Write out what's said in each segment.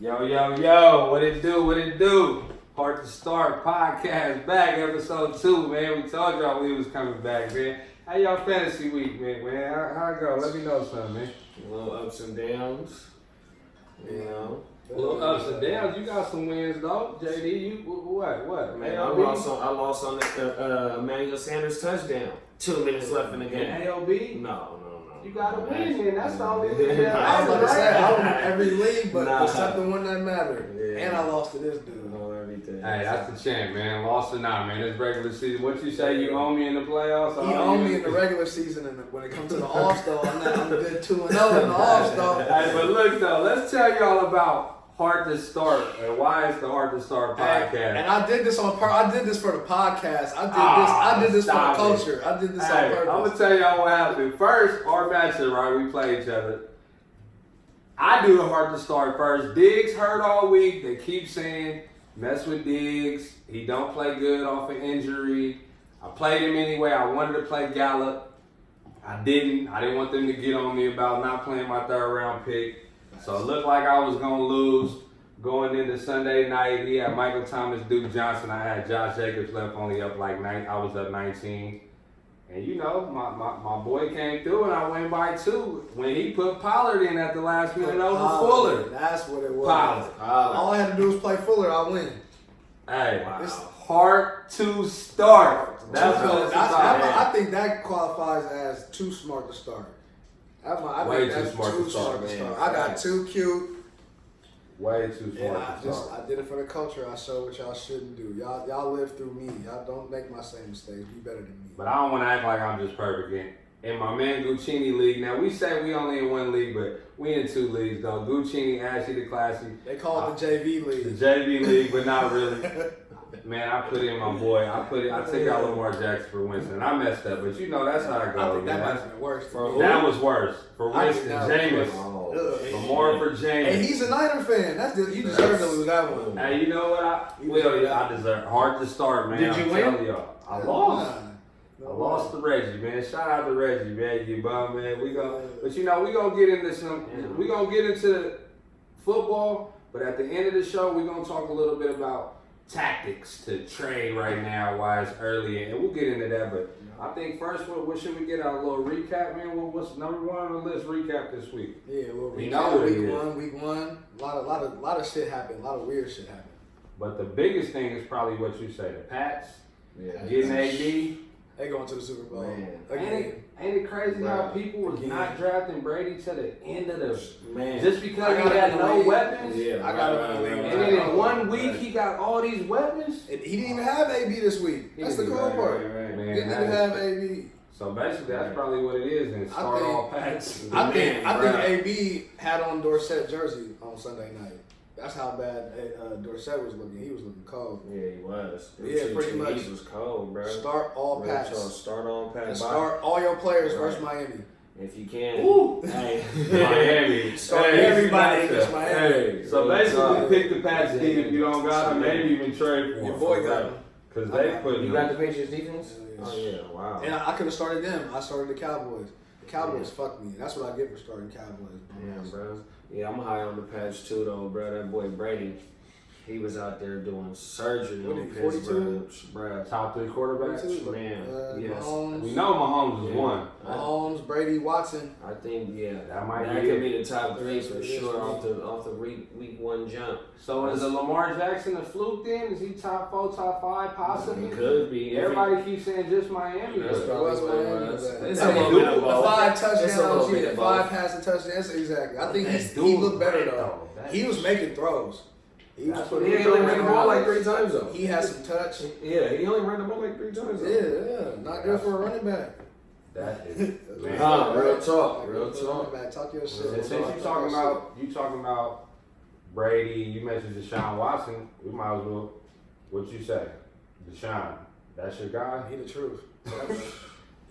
Yo, what it do? Heart2Start podcast back, episode 2, man. We told y'all we was coming back, man. How y'all fantasy week, man? How it go? Let me know something, man. A little ups and downs, you know. A little ups and downs. You got some wins, though. JD, you, what? Man, I lost on the Emmanuel Sanders touchdown. 2 minutes left in the game. AOB? No. You gotta win, man. That's the only thing. I was about to say, I won every league, but there's something one that mattered. Yeah. And I lost to this dude. Everything. Hey, that's the champ, man. Lost or not, man. It's regular season. What you say? You own me in the playoffs? He owned me in the regular season, and when it comes to the All-Star, I'm good 2-0 in the All-Star. Hey, but look, though, let's tell y'all about Heart2Start and why it's the Heart2Start podcast. And I did this on purpose. I did this for the podcast. I did this for the culture. I did this on purpose. I'm gonna tell y'all what happened. First, our matchup, right? We play each other. I do the Heart2Start first. Diggs hurt all week. They keep saying mess with Diggs. He don't play good off an injury. I played him anyway. I wanted to play Gallup. I didn't want them to get on me about not playing my third round pick. So it looked like I was going to lose going into Sunday night. He had Michael Thomas, Duke Johnson. I had Josh Jacobs left only up like 9. I was up 19. And you know, my boy came through and I went by 2. When he put Pollard in at the last minute over Fuller. That's what it was. Pollard. All I had to do was play Fuller. I win. Hey, wow. It's Heart2Start. That's what it's about. I think that qualifies as too smart to start. Way too smart to start. I got too cute. Way too smart to start. I did it for the culture. I showed what y'all shouldn't do. Y'all live through me. Y'all don't make my same mistakes. Be better than me. But I don't want to act like I'm just perfect. In my man Guccini league, now we say we only in 1 league, but we in 2 leagues though. Guccini, Ashley the Classy. They call it the JV league. The JV league, but not really. Man, I put in my boy. I took out Lamar Jackson for Winston. And I messed up, but you know that's how it goes. I think that might have been worse. That was worse for Winston. Jameis. Lamar for Jameis. Hey, he's a Niner fan. You deserve to lose that one. Hey, you know what? I deserve. Heart2Start, man. Did you win? Y'all. I lost. I lost to Reggie, man. Shout out to Reggie, man. You bum, man. But you know, we gonna get into some. We gonna get into football, but at the end of the show, we gonna talk a little bit about tactics to trade right now while it's early, and we'll get into that. But I think first, what should we get out? A little recap, man. What's number 1 on the list? Recap this week. Yeah, a little recap. You know Week one. A lot of shit happened. A lot of weird shit happened. But the biggest thing is probably what you say. The Pats getting AD. They going to the Super Bowl. Man. Ain't it crazy how people was not drafting Brady to the end of the man just because he had no weapons? Yeah, I got him in the league. And then in 1 week he got all these weapons. He didn't even have AB this week. That's the cool part. Man, Didn't even have AB. So basically, that's probably what it is. And start all Pats. I think AB had on Dorsett jersey on Sunday night. That's how bad Dorsett was looking. He was looking cold. Yeah, he was. Yeah, pretty much. He was cold, bro. Start all Pats. Start all Pats. And start all your players versus Miami. If you can. Ooh. Hey. Miami. Start everybody against Miami. Hey. So basically, pick the Pats team if you don't got them. Maybe even trade for them. Your boy got them. Because they put You got the Patriots defense? Oh, yeah. Wow. And I could have started them. I started the Cowboys. The Cowboys fucked me. That's what I get for starting Cowboys. Yeah, bro. Yeah, I'm high on the Pats too, though, bro. That boy Brady, he was out there doing surgery on Pittsburgh, bro. Top 3 quarterbacks? Man, yes. Mahomes, We know Mahomes is 1. Mahomes, Brady, Watson. I think, that could be the top 3 for sure off the week 1 jump. So is a Lamar Jackson a fluke then? Is he top 4, top 5 possibly? It could be. Everybody keeps saying just Miami. That's probably what it was. It's a little bit of both. 5 touchdowns, bit of both. 5 passing touchdowns. Exactly. I think he looked better though. He was making throws. He only ran the ball like 3 times though. He had some touch. Yeah, he only ran the ball like 3 times though. Yeah. Not good for a running back. That is real talk. Running back, talk your shit. Since you talking about Brady, you mentioned Deshaun Watson. We might as well. What you say, Deshaun? That's your guy. He the truth.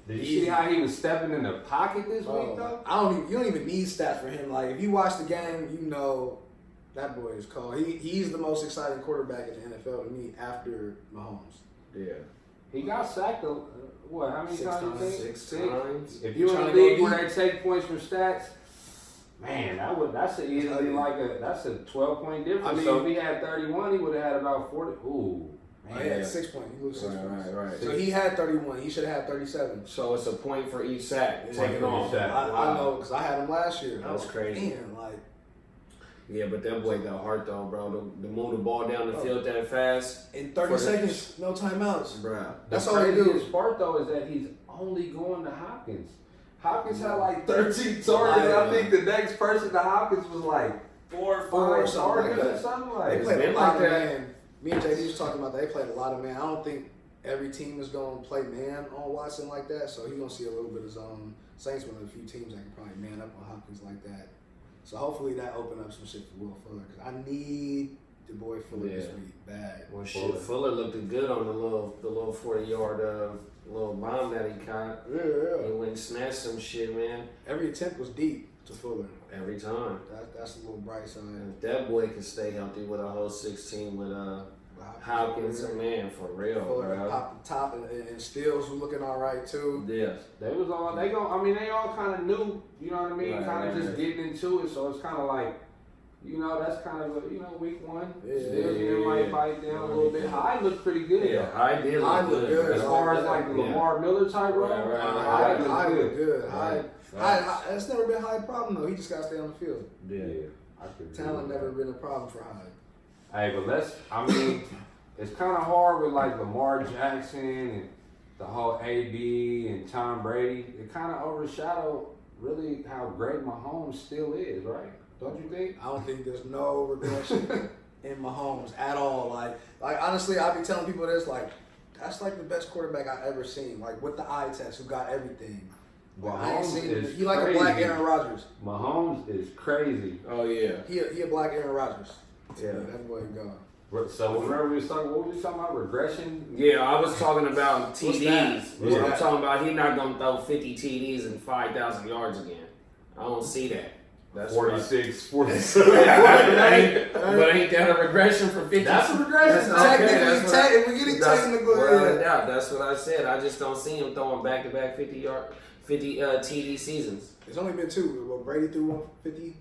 Did you see how he was stepping in the pocket this week though? You don't even need stats for him. Like if you watch the game, you know that boy is cold. He's the most exciting quarterback in the NFL to me after Mahomes. Yeah. He got sacked. What? How many times? 6 times. If you're in a league where they take points from stats, Man, that's easily that's a 12-point difference. I mean, so if he had 31, he would have had about 40. Ooh. Man. He had 6 points. He lose 6 points. Right. So he had 31. He should have had 37. So it's a point for each sack taken off. I know because I had him last year. That's crazy. Man, like. Yeah, but that boy got heart though, bro. To move the ball down the field that fast. In 30 seconds, no timeouts. Bro. That's all they do. The craziest part, though, is that he's only going to Hopkins. Hopkins had like 13 targets. I think the next person to Hopkins was like 4 or 5 targets or something like They that. played a lot of that. man. Me and JD was talking about that. They played a lot of man. I don't think every team is going to play man on Watson like that, so he's going to see a little bit of zone. Saints one of the few teams that can probably man up on Hopkins like that. So hopefully that opened up some shit for Will Fuller because I need the boy Fuller this week bad. Well, shit, Fuller looked good on the little 40-yard little bomb that he caught. Yeah. He went and snatched some shit, man. Every attempt was deep to Fuller. Every time. That's a little bright side. If that boy can stay healthy with a whole 16 with Hopkins, man, for real, Fuller bro. popped the top and Stills was looking all right too. Yes. They all kind of knew, you know what I mean? Kind of just getting into it, so it's kind of like, that's kind of week one. Still might bite down a little bit. Hyde looked pretty good. Yeah, Hyde did look good. As far as like the Lamar Miller type role, Hyde looked good. Right. Hyde, that's never been Hyde's problem though. He just got to stay on the field. Yeah. Talent never been a problem for Hyde. Hey, but it's kind of hard with like Lamar Jackson and the whole AB and Tom Brady. It kind of overshadowed really how great Mahomes still is, right? Don't you think? I don't think there's no regression in Mahomes at all. Like honestly, I be telling people this, like, that's like the best quarterback I've ever seen. Like with the eye test, who got everything. He like crazy. a black Aaron Rodgers. Mahomes is crazy. Oh, yeah. He a black Aaron Rodgers. Yeah. That boy gone. So remember we was talking, what were we talking about? Regression? Yeah, I was talking about TDs. What's I'm that? talking about he not going to throw 50 TDs and 5,000 yards again. I don't see that. That's 46, 47. but ain't that a regression for 50? That's a regression. We're getting technical here. That's what I said. I just don't see him throwing back-to-back 50 TD seasons. There's only been 2. Well, Brady threw 150,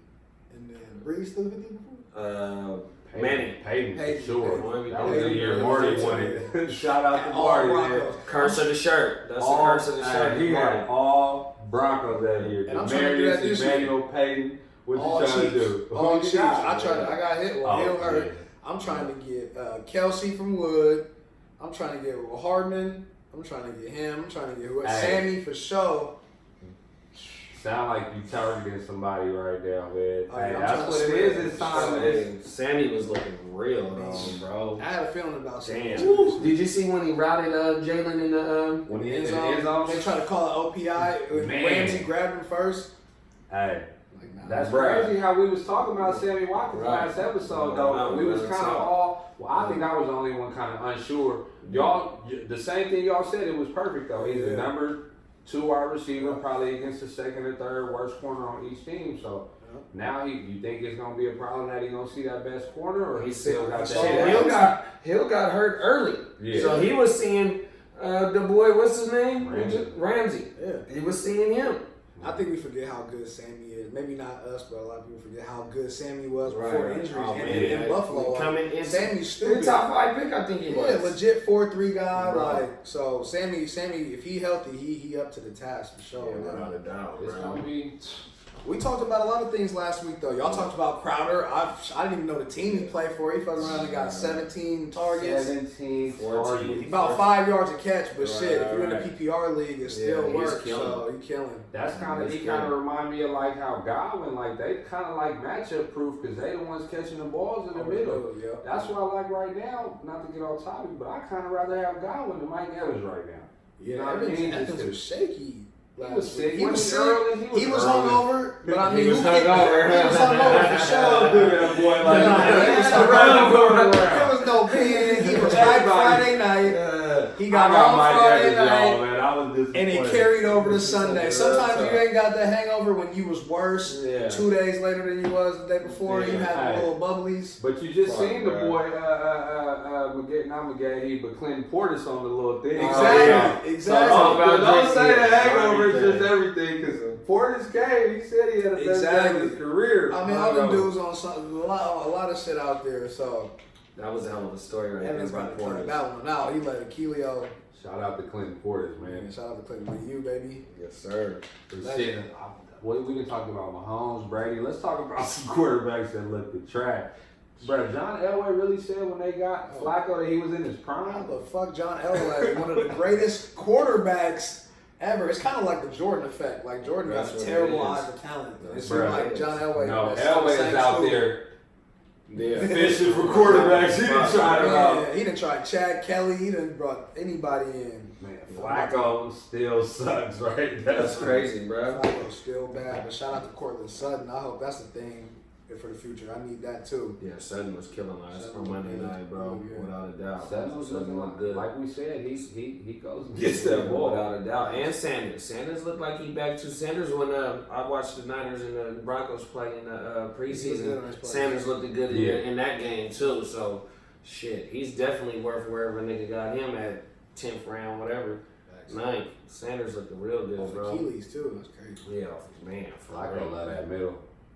and then Breeze threw 50 before. Peyton, for sure. Peyton. That was the year Marty won it. Shout out to All Marty. Broncos. Curse of the shirt. That's the curse of the shirt. He had all Broncos that year. And I'm trying to do that Demarius, this year. Emmanuel, Peyton. What All you trying Chiefs. to do? All Chiefs. I got hit. Hill hurt. Yeah. I'm trying to get Kelsey from Wood. I'm trying to get Hardman. I'm trying to get him. I'm trying to get Sammy for sure. Sound like you targeting somebody right there, man. Oh, yeah, Hey, I'm that's trying what to it swear. is. It's time. Sammy was looking real though, bro. I had a feeling about Sammy. Damn. Did you see when he routed Jalen in the When he End in the zone. end zone. They tried to call it OPI. Man. Ramsey grabbed him first. Hey. Like, nah, That's Bruh. crazy how we was talking about Sammy Watkins Right. last episode, though. We was kind of all. Well, I think I was the only one kind of unsure. Y'all, the same thing y'all said. It was perfect though. He's the number 2 wide receiver, probably against the second or third worst corner on each team. So now you think it's gonna be a problem that he's gonna see that best corner, or he still got that? Hill got hurt early. Yeah. So he was seeing the boy, what's his name? Ramsey. Yeah. He was seeing him. I think we forget how good Sammy is. Maybe not us, but a lot of people forget how good Sammy was before Right. injuries. Oh, and man. in Buffalo, Coming in, Sammy's the stupid. top 5 pick, I think he was. Yeah, legit 4-3 guy. Right. Like so, Sammy, if he healthy, he up to the task for sure. Yeah, without a doubt, It's bro. gonna be. We talked about a lot of things last week, though. Y'all talked about Crowder. I didn't even know the team he played for. He fucked around and got 17 targets. 17, 14. 14. About 5 yards a catch, but shit, if you're in the Right. PPR league, it still he's works. killing. So you killing. That's kind of, he kind of remind me of like how Godwin, like they kind of like matchup proof because they the ones catching the balls in the middle. Yeah. That's what I like right now. Not to get off topic, but I kind of rather have Godwin than Mike Evans right now. Yeah, You know what I mean? Evans was shaky. He was sick. He was sick. early. He was hungover, but I mean, He was who kicked- hungover. He was hungover for sure. That boy like He was hungover. There was no being. He was hyped Friday night. He got home Friday night. man. I was disappointed. And it carried over to Sunday. Sometimes you ain't got that hangover when you was worse 2 days later than you was the day before. You had the little bubblies. But you just seen the boy, not McGahee, but Clinton Portis on the little thing. Exactly. So don't say the hangover is just everything, because Portis came, he said he had a best game of his career. I mean, all them dudes on something, a lot of shit out there. So That was a hell of a story right Evans there by got to try Portis. that one out. He let Achilleo. Shout out to Clinton Portis, man. Man, shout out to Clinton to you, baby. Yes, sir. Shit, we can talk about Mahomes, Brady. Let's talk about some quarterbacks that look the track. Bro, John Elway really said when they got Flacco that he was in his How prime. the fuck John Elway, one of the greatest quarterbacks ever. It's kind of like the Jordan effect. Like Jordan got That's a what terrible it is. eye for talent. It seems Bruh. like John Elway. No, that's Elway the is same out school. there Yeah. fishing for quarterbacks. He didn't try to Yeah, he done tried Chad Kelly. He done brought anybody in. Man, Flacco still sucks, right? That's crazy, bro. Flacco's still bad, but shout out to Cortland Sutton. I hope that's the thing for the future. I need that too. Yeah, Sutton was killing us Sutton on Monday was night, bro. good. Without a doubt. Sutton was looking looked good. like we said, he goes and gets that Yeah, ball. without a doubt. And Sanders. Sanders looked like he back to Sanders when I watched the Niners and the Broncos play in the He was good preseason. on his play. Sanders looked good Yeah. in that game too. So shit, he's definitely worth wherever a nigga got him at 10th round, whatever. Ninth. Sanders looked real good, Off bro. Achilles too. That's crazy. Yeah, man. For Flacco real. love that middle,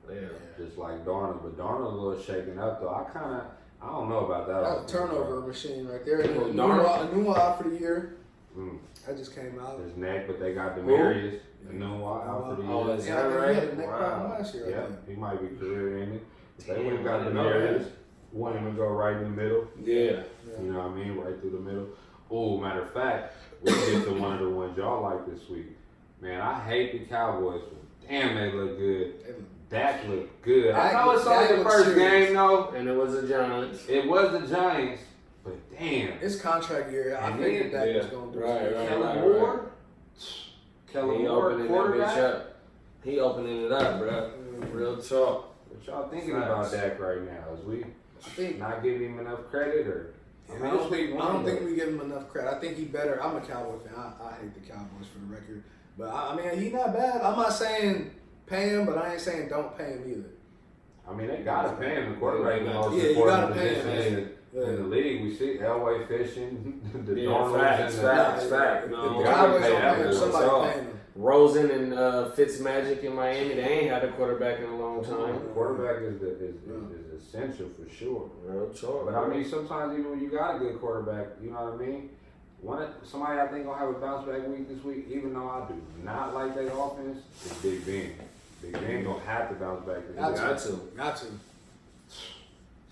Yeah. just like Darnold. But Darnold's a little shaken up though. I don't know about that. That was a turnover machine right there. Well, A Darnold- new one out for the year. Mm. That just came out. His neck, but they got Demarius. And then out for the Oh, year. is Yeah, that I think he right? had a neck problem Wow. last year. I Yeah, think. he might be career ending. They Damn, would have got I didn't know Demarius. that. Want him to go right in the middle. Yeah. You know what I mean? Right through the middle. Oh, matter of fact, we get to one of the ones y'all like this week. Man, I hate the Cowboys, but damn, they look good. They look- Dak looked good. I Dak know it's only the looks first serious. game, though. And it was the Giants. It was the Giants, but damn. It's contract year. I And figured then- Dak was yeah, going to do right, something. right. Kellen Moore? Kellen He Moore, opening that bitch quarterback? up. He opening it up, bro. Real talk. What y'all thinking Facts. about Dak right now? Is we I think. not giving him enough credit, or? I don't think we give him enough credit. I think he better. I'm a Cowboy fan. I hate the Cowboys for the record. But I mean, he not bad. I'm not saying pay him, but I ain't saying don't pay him either. I mean, they gotta pay him. The quarterback is the most Yeah, you important gotta pay position him. in the league. We see Elway fishing, the Yeah, Darnolds facts, and the facts. If No, the they Cowboys pay don't that pay him, dude. somebody So- paying him. Rosen and Fitzmagic in Miami, they ain't had a quarterback in a long time. quarterback is essential for sure. Real talk. But I mean, sometimes even when you got a good quarterback, you know what I mean. Somebody I think gonna have a bounce back week this week, even though I do not like their offense, is Big Ben. Big Ben gonna have to bounce back this week. Got to.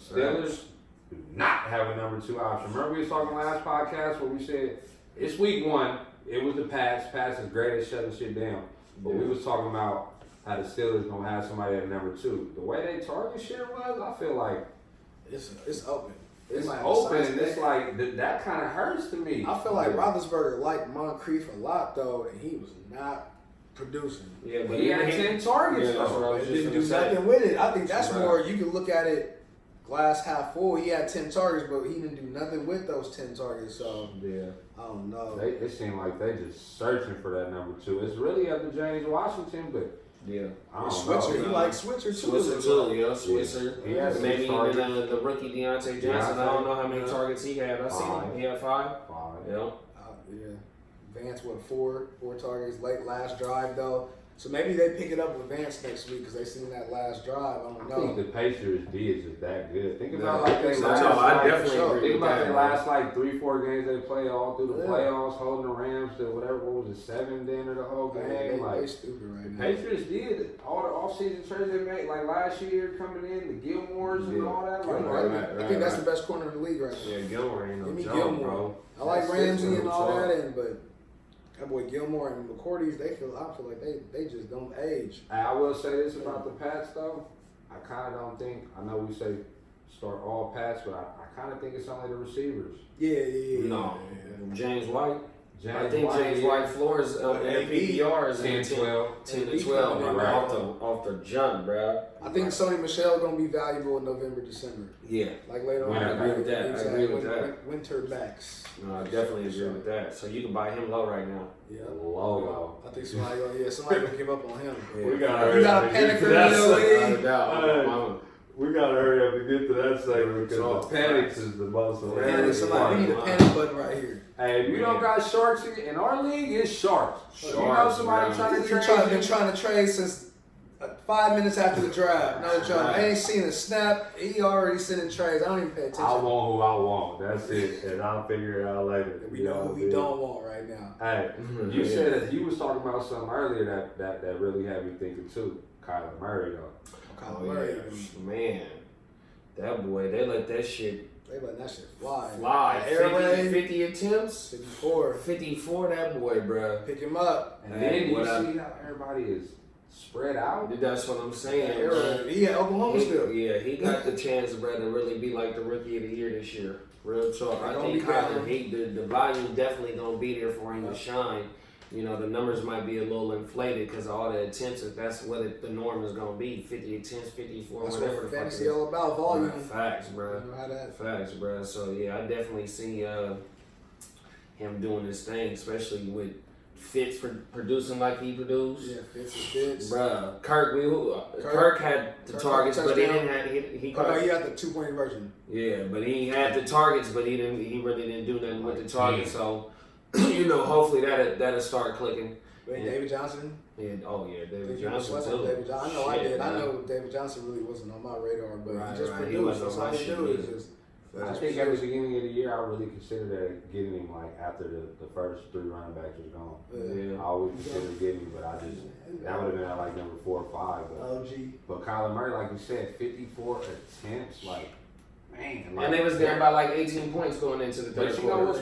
Steelers do not have a number 2 option. Remember we was talking last podcast where we said it's week 1. It was the Pats. Pats is great at shutting shit down. But we was talking about how the Steelers gonna have somebody at number 2. The way they target shit was, I feel like It's open. it's might have open signs and it's there. like that kind of hurts to me. I feel like Roethlisberger liked Moncrief a lot though, and he was not producing. Yeah, but He had 10 targets Yeah, that's what I though. was But just didn't gonna do say. nothing with it. I think that's Right. more. You can look at it glass half full. He had 10 targets, but he didn't do nothing with those 10 targets. So Yeah. I don't know. It seemed like they just searching for that number 2. It's really up to James Washington, but Yeah. I don't Switzer, know. he likes Switzer too. Switzer too, yeah, Switzer. He had Maybe 6 targets. even the rookie Deontay Johnson. I don't know how many targets he had. I seen him. He had 5. 5. Yeah. Yeah. Vance what 4 targets late last drive though. So maybe they pick it up with Vance next week because they seen that last drive. I don't I think know. the Patriots D is just that good. Think about Yeah, like I they think so. last No, I like, definitely agree think with about that, their man. last like 3-4 games they played all through the Yeah. playoffs, holding the Rams to whatever, what was it, 7 then or the whole game. They Like stupid right now. Patriots did all the offseason trades they made, like last year coming in, the Gilmores and all that. Like, I think that's the best corner in the league right now. Yeah, Gilmore ain't no Give me joke, Gilmore. bro. I like That's Ramsey it, and all so- that, but that boy Gilmore and McCourty's, I feel like they just don't age. I will say this about the Pats though. I kind of don't think, I know we say start all Pats, but I kind of think it's only the receivers. Yeah. No. James White. James I think James yeah. White floors in PPR is 10, 12. 10 to He's 12 coming in right right. off the jump, bro. I think Sony Michelle gonna be valuable in November, December. Yeah. Like later on. I agree with that. I agree with that. Winter backs. No, I definitely agree with that. So you can buy him low right now. Yeah. Logo. I think somebody gonna give up on him. Yeah. We got You got a panic for That's- the Without league. a doubt. We gotta hurry up and get to that segment because the panics is the most hilarious. Somebody, we need a panic button right here. Hey, if you don't got sharks in our league, it's sharks. You know somebody trying to trade. Been trying to trade since 5 minutes after the draft. No joke. I ain't seen a snap. He already sending trades. I don't even pay attention. I want who I want. That's it, and I'll figure it out later. We know who we don't want right now. Hey, you said that you was talking about something earlier that really had me thinking too. Kyler Murray though. Kyler Murray, man, that boy, they let that shit. They let that shit fly. Fly. Air raid. 50 attempts. 54. 54, that boy, bro. Pick him up. And then you see how everybody is spread out. That's what I'm saying. He had Oklahoma still. Yeah, he got the chance, bro, to really be like the rookie of the year this year. Real talk. I think Kyler, the volume definitely gonna be there for him to shine. You know, the numbers might be a little inflated because of all the attempts. If that's what the norm is gonna be, 50 attempts, 54, that's whatever. What fantasy all about, volume. Facts, bro. You know how that. Facts, bro. So yeah, I definitely see him doing this thing, especially with Fitz producing like he produced. Yeah, Fitz. Bruh, Kirk had the targets, but he didn't have he had the 2-point version. Yeah, but he had the targets, but he really didn't do nothing with the targets. So you know, hopefully that'll start clicking. Wait, David Johnson? Yeah, David Johnson too. I know I did. I know David Johnson really wasn't on my radar, but he just produced. That's all he do. I think at the beginning of the year, I really considered that getting him like after the first 3 running backs was gone. Yeah. I always considered getting him, but that would have been at like number 4 or 5. But Kyler Murray, like you said, 54 attempts, like. Man, like, and they was down by like 18 points going into the third quarter. But you know what's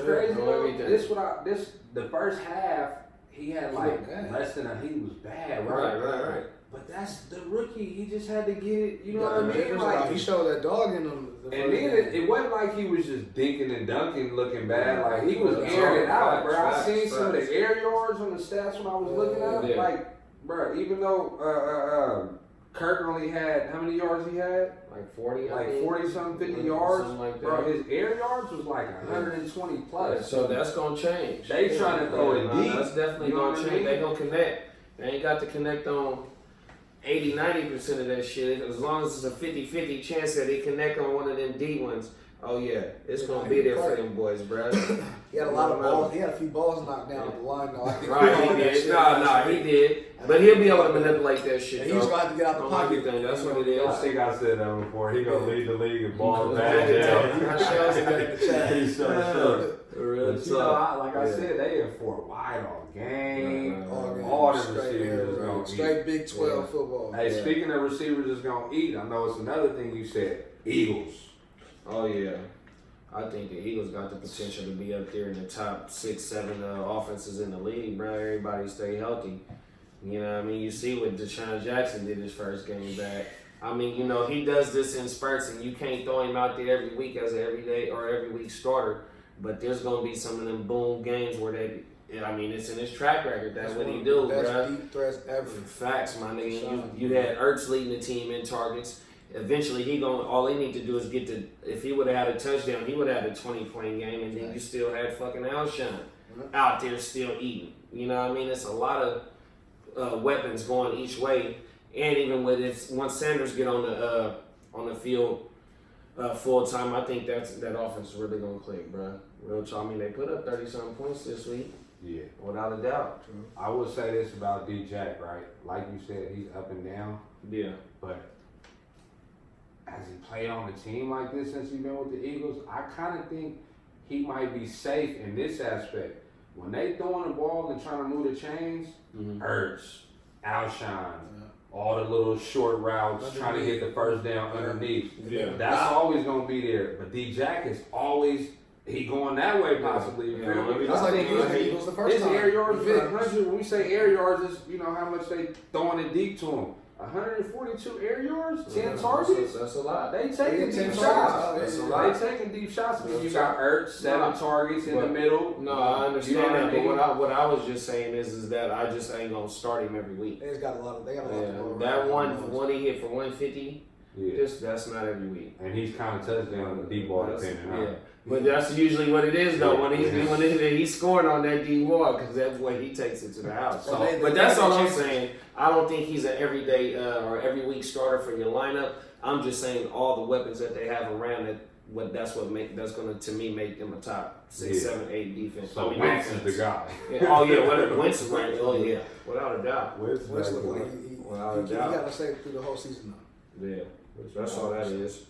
crazy? The first half he had like less than he was bad, right? But that's the rookie. He just had to get it. You know what I mean? Like, he showed that dog in him. And then it wasn't like he was just dinking and dunking, looking bad. Like he was airing it out, bro. I seen some of the air yards on the stats when I was looking at them. Like, bro, even though Kirk only had how many yards he had? Like 40, like 40 something, 50 yards. Something like that. Bro, his air yards was like 120 plus. Yeah, so that's gonna change. They trying to throw it deep. That's definitely gonna change. They gonna connect. They ain't got to connect on 80-90% of that shit. As long as it's a 50-50 chance that they connect on one of them D ones. Oh yeah, it's gonna be there for them boys, bro. He had a lot of balls. He had a few balls knocked down at the line though. Right, he did. No, he did. But he'll be able to manipulate that shit. He was gonna have to get out the pocket. That's what it is. I think I said that before. He gonna lead the league in balls bad down. He's so like I said, they in Fort White all game. All the receivers is gonna eat. Straight Big 12 football. Hey, speaking of receivers is gonna eat, I know it's another thing you said. Eagles. Oh yeah, I think the Eagles got the potential to be up there in the top 6-7 offenses in the league, bro. Everybody stay healthy. You know what I mean? You see what Deshaun Jackson did his first game back. I mean, you know, he does this in spurts, and you can't throw him out there every week as an everyday or every week starter. But there's gonna be some of them boom games where it's in his track record. That's what he do, bro. Best deep threats ever. Facts, my nigga. You had Ertz leading the team in targets. Eventually, all he need to do is get to. If he would have had a touchdown, he would have had a 20-point game, and then you still had fucking Alshon out there still eating. You know what I mean? It's a lot of weapons going each way, and even once Sanders get on the field full time, I think that offense is really gonna click, bro. Real talk. I mean, they put up 30-something points this week. Yeah, without a doubt. I will say this about D-Jack, right? Like you said, he's up and down. Yeah, but. Has he played on a team like this since he's been with the Eagles? I kind of think he might be safe in this aspect. When they throwing the ball and trying to move the chains, Ertz, Alshon, all the little short routes, trying to get the first down underneath. Yeah. That's always going to be there. But D-Jack is always, he going that way possibly. You know? That's like the Eagles the first time. His air yards, 100, when we say air yards, is how much they throwing it deep to him. 142 air yards, 10 targets. That's a lot. They taking deep shots. That's a lot. They taking deep shots. I mean, you got Ertz, 7 targets in the middle. No, I understand that. But what I was just saying is that I just ain't gonna start him every week. They got a lot. They got a lot. Yeah, that one he hit for 150. Yeah, that's not every week. And he's kind of touchdown the deep ball depending. Yeah. But that's usually what it is, though. When he's scoring on that deep ball, because that's what he takes it to the house. But that's all I'm saying. I don't think he's an everyday or every week starter for your lineup. I'm just saying all the weapons that they have around it. That's gonna to me make them a top 6, 7, 8 defense. So Wentz is the guy. Yeah. Oh yeah, whatever. Wentz is right. Oh yeah, without a doubt. Wentz look like he got to stay through the whole season now. Yeah, that's all that is.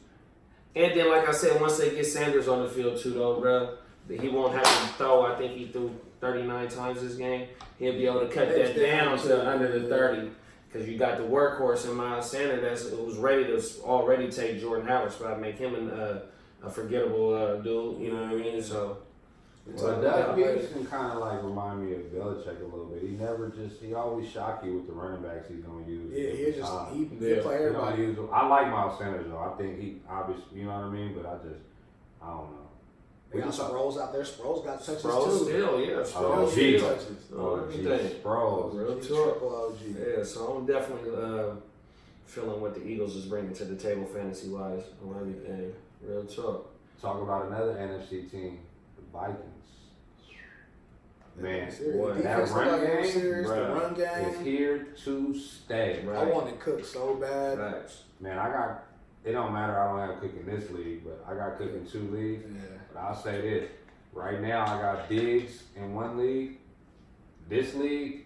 And then, like I said, once they get Sanders on the field too, though, bro, he won't have to throw. I think he threw 39 times this game. He'll be able to cut that down to under the 30. Because you got the workhorse in Miles Sanders that was ready to already take Jordan Howard's spot, make him a forgettable dude. You know what I mean? So. Well, Doug Peterson kind of like remind me of Belichick a little bit. He always shock you with the running backs he's gonna use. Yeah, he play everybody. I like Miles Sanders though. I think he obviously, you know what I mean. But I don't know. We got Sproles out there. Sproles got touches Sproles too. Still, yeah. Oh, Sproles gee. touches. Everything. Sproles. Real Triple talk. OG. Yeah, so I'm definitely feeling what the Eagles is bringing to the table fantasy wise on everything. Real talk. Talk about another NFC team, the Vikings. Man, boy, that run game, the run game is here to stay. Right. I wanted Cook so bad. Facts. Man, it don't matter, I don't have Cook in this league, but I got Cook in 2 leagues. Yeah. But I'll say this, right now I got Diggs in 1 league. This league,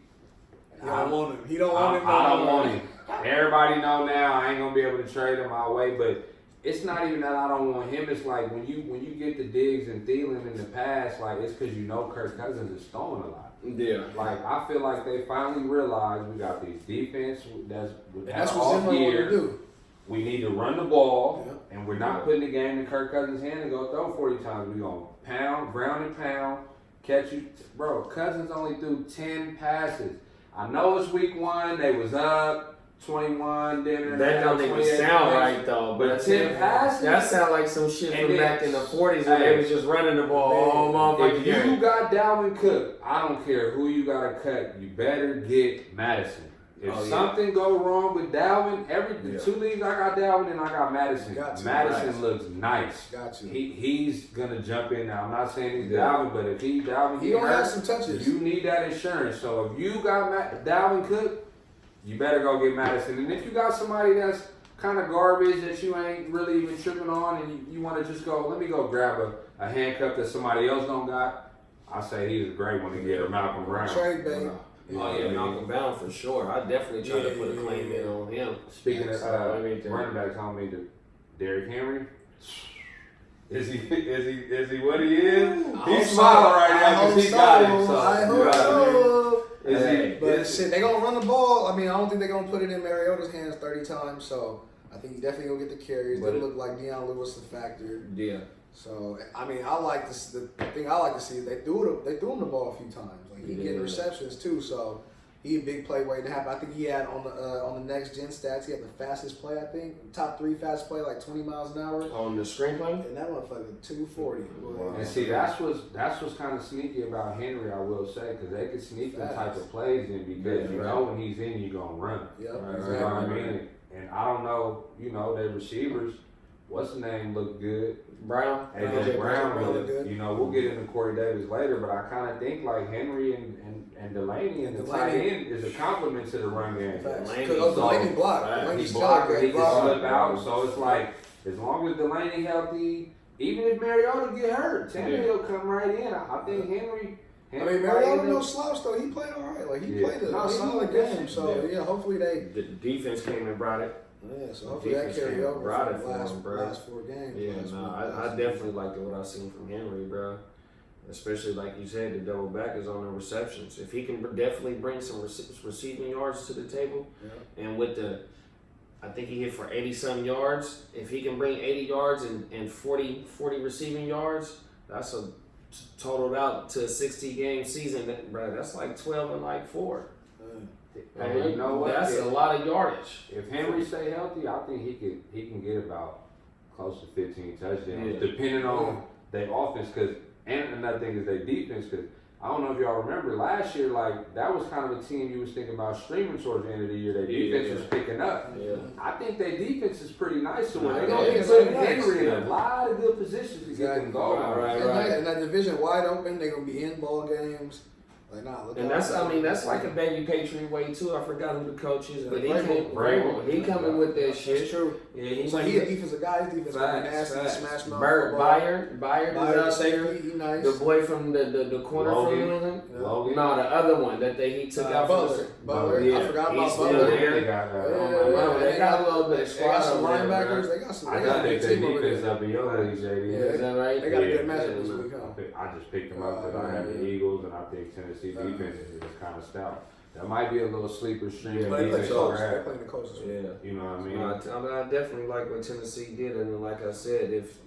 He don't want him. He don't want him. I don't want him. Everybody know now I ain't gonna be able to trade him my way, but it's not even that I don't want him. It's like when you get the Diggs and Thielen in the past, like it's because you know Kirk Cousins is throwing a lot. Yeah. Like I feel like they finally realized we got these defense that's what all Zimmer wanted year. to do. We need to run the ball, Yeah. and we're not putting the game in Kirk Cousins' hand to go throw 40 times. We're going to ground and pound, catch you. Bro, Cousins only threw 10 passes. I know it's week 1. They was up 21. That don't even sound right, though. But 10 passes? That sound like some shit from And back in the 40s when they was just running the ball all motherfucking If game. you got Dalvin Cook, I don't care who you got to cut. You better get Madison. If something go wrong with Dalvin, the 2 leagues I got Dalvin and I got Madison. Madison looks nice. Got you. He's gonna jump in now. I'm not saying he's Dalvin, but if Dalvin, he gonna have some touches. You need that insurance. So if you got Dalvin Cook, you better go get Madison. And if you got somebody that's kind of garbage that you ain't really even tripping on, and you want to just go, let me go grab a handcuff that somebody else don't got, I say he's a great one to get, or Malcolm Brown. Trade bait. Oh yeah, Malcolm Brown for sure. I definitely try to put a claim in on him. Speaking of running backs, homie, Derrick Henry. Is he what he is? He's smiling right now because he got it. So I hope so. But shit, they gonna run the ball. I mean, I don't think they're gonna put it in Mariota's hands 30 times. So I think he definitely gonna get the carries. They look like Deion Lewis the factor. Yeah. So I mean, I like this. The thing I like to see is they threw him the ball a few times. Like he getting receptions too. So he a big play waiting to happen. I think he had on the next gen stats. He had the fastest play. I think top 3 fastest play, like 20 miles an hour on the screenplay. And that motherfucker 240. Wow. And see, that's what's kind of sneaky about Henry. I will say, because they could sneak them type of plays in because you know when he's in, you gonna run. Yep. You know what I mean? And I don't know. You know, their receivers. What's the name? Look good. Brown. AJ Brown. Really good. You know, we'll get into Corey Davis later, but I kind of think like Henry and Delaney and the tight end is a compliment to the run game. Delaney blocked. He blocked and he can slip out. So it's like, as long as Delaney healthy, even if Mariota get hurt, Tannehill come right in. I think Henry. I mean, Mariota no slouch though. He played all right. Like he played a solid game. So hopefully the defense came and brought it. Yeah, so hopefully that carry over for the last 4 games. Yeah, I definitely liked what I seen from Henry, bro. Especially like you said, the double back is on the receptions. If he can definitely bring some receiving yards to the table, and with I think he hit for 80-some yards. If he can bring 80 yards and 40 receiving yards, that's a totaled out to a 60-game season, bro. That's like 12 and like 4. Hey, you know what? That's a lot of yardage. If Henry stay healthy, I think he can get about close to 15 touchdowns, depending on their offense. And another thing is their defense. Because I don't know if y'all remember last year, like that was kind of a team you was thinking about streaming towards the end of the year. Their defense was picking up. Yeah. I think their defense is pretty nice. So when they're going to be putting Henry in a lot of good positions to get them going. Right. And that division wide open. They're gonna be in ball games. Like, nah, look And that's like a baby Patriot way too. I forgot who the coach is, but he coming with that shit. It's true. Yeah, He's like, he a defensive guy. His defense gonna be nasty. Smash mouth. Bayard is out there. Safety, he nice. The boy from the corner from New England. Logan. No, the other one that he took out from Butler. Yeah, I forgot he's about still Butler. there. They got They got a little bit of They squad got some over there, linebackers. bro. They got some. I They got got a big their team over defense there. up in your league, JD. Yeah. Is that right? They got a good Yeah. matchup this week, huh? I just picked them up because I had the Eagles, and I think Tennessee defense is kind of stout. That might be a little sleeper stream. But they play defense close. over They're at. playing the Colts this week. Yeah. You know what I mean? I definitely like what Tennessee did, and like I said, if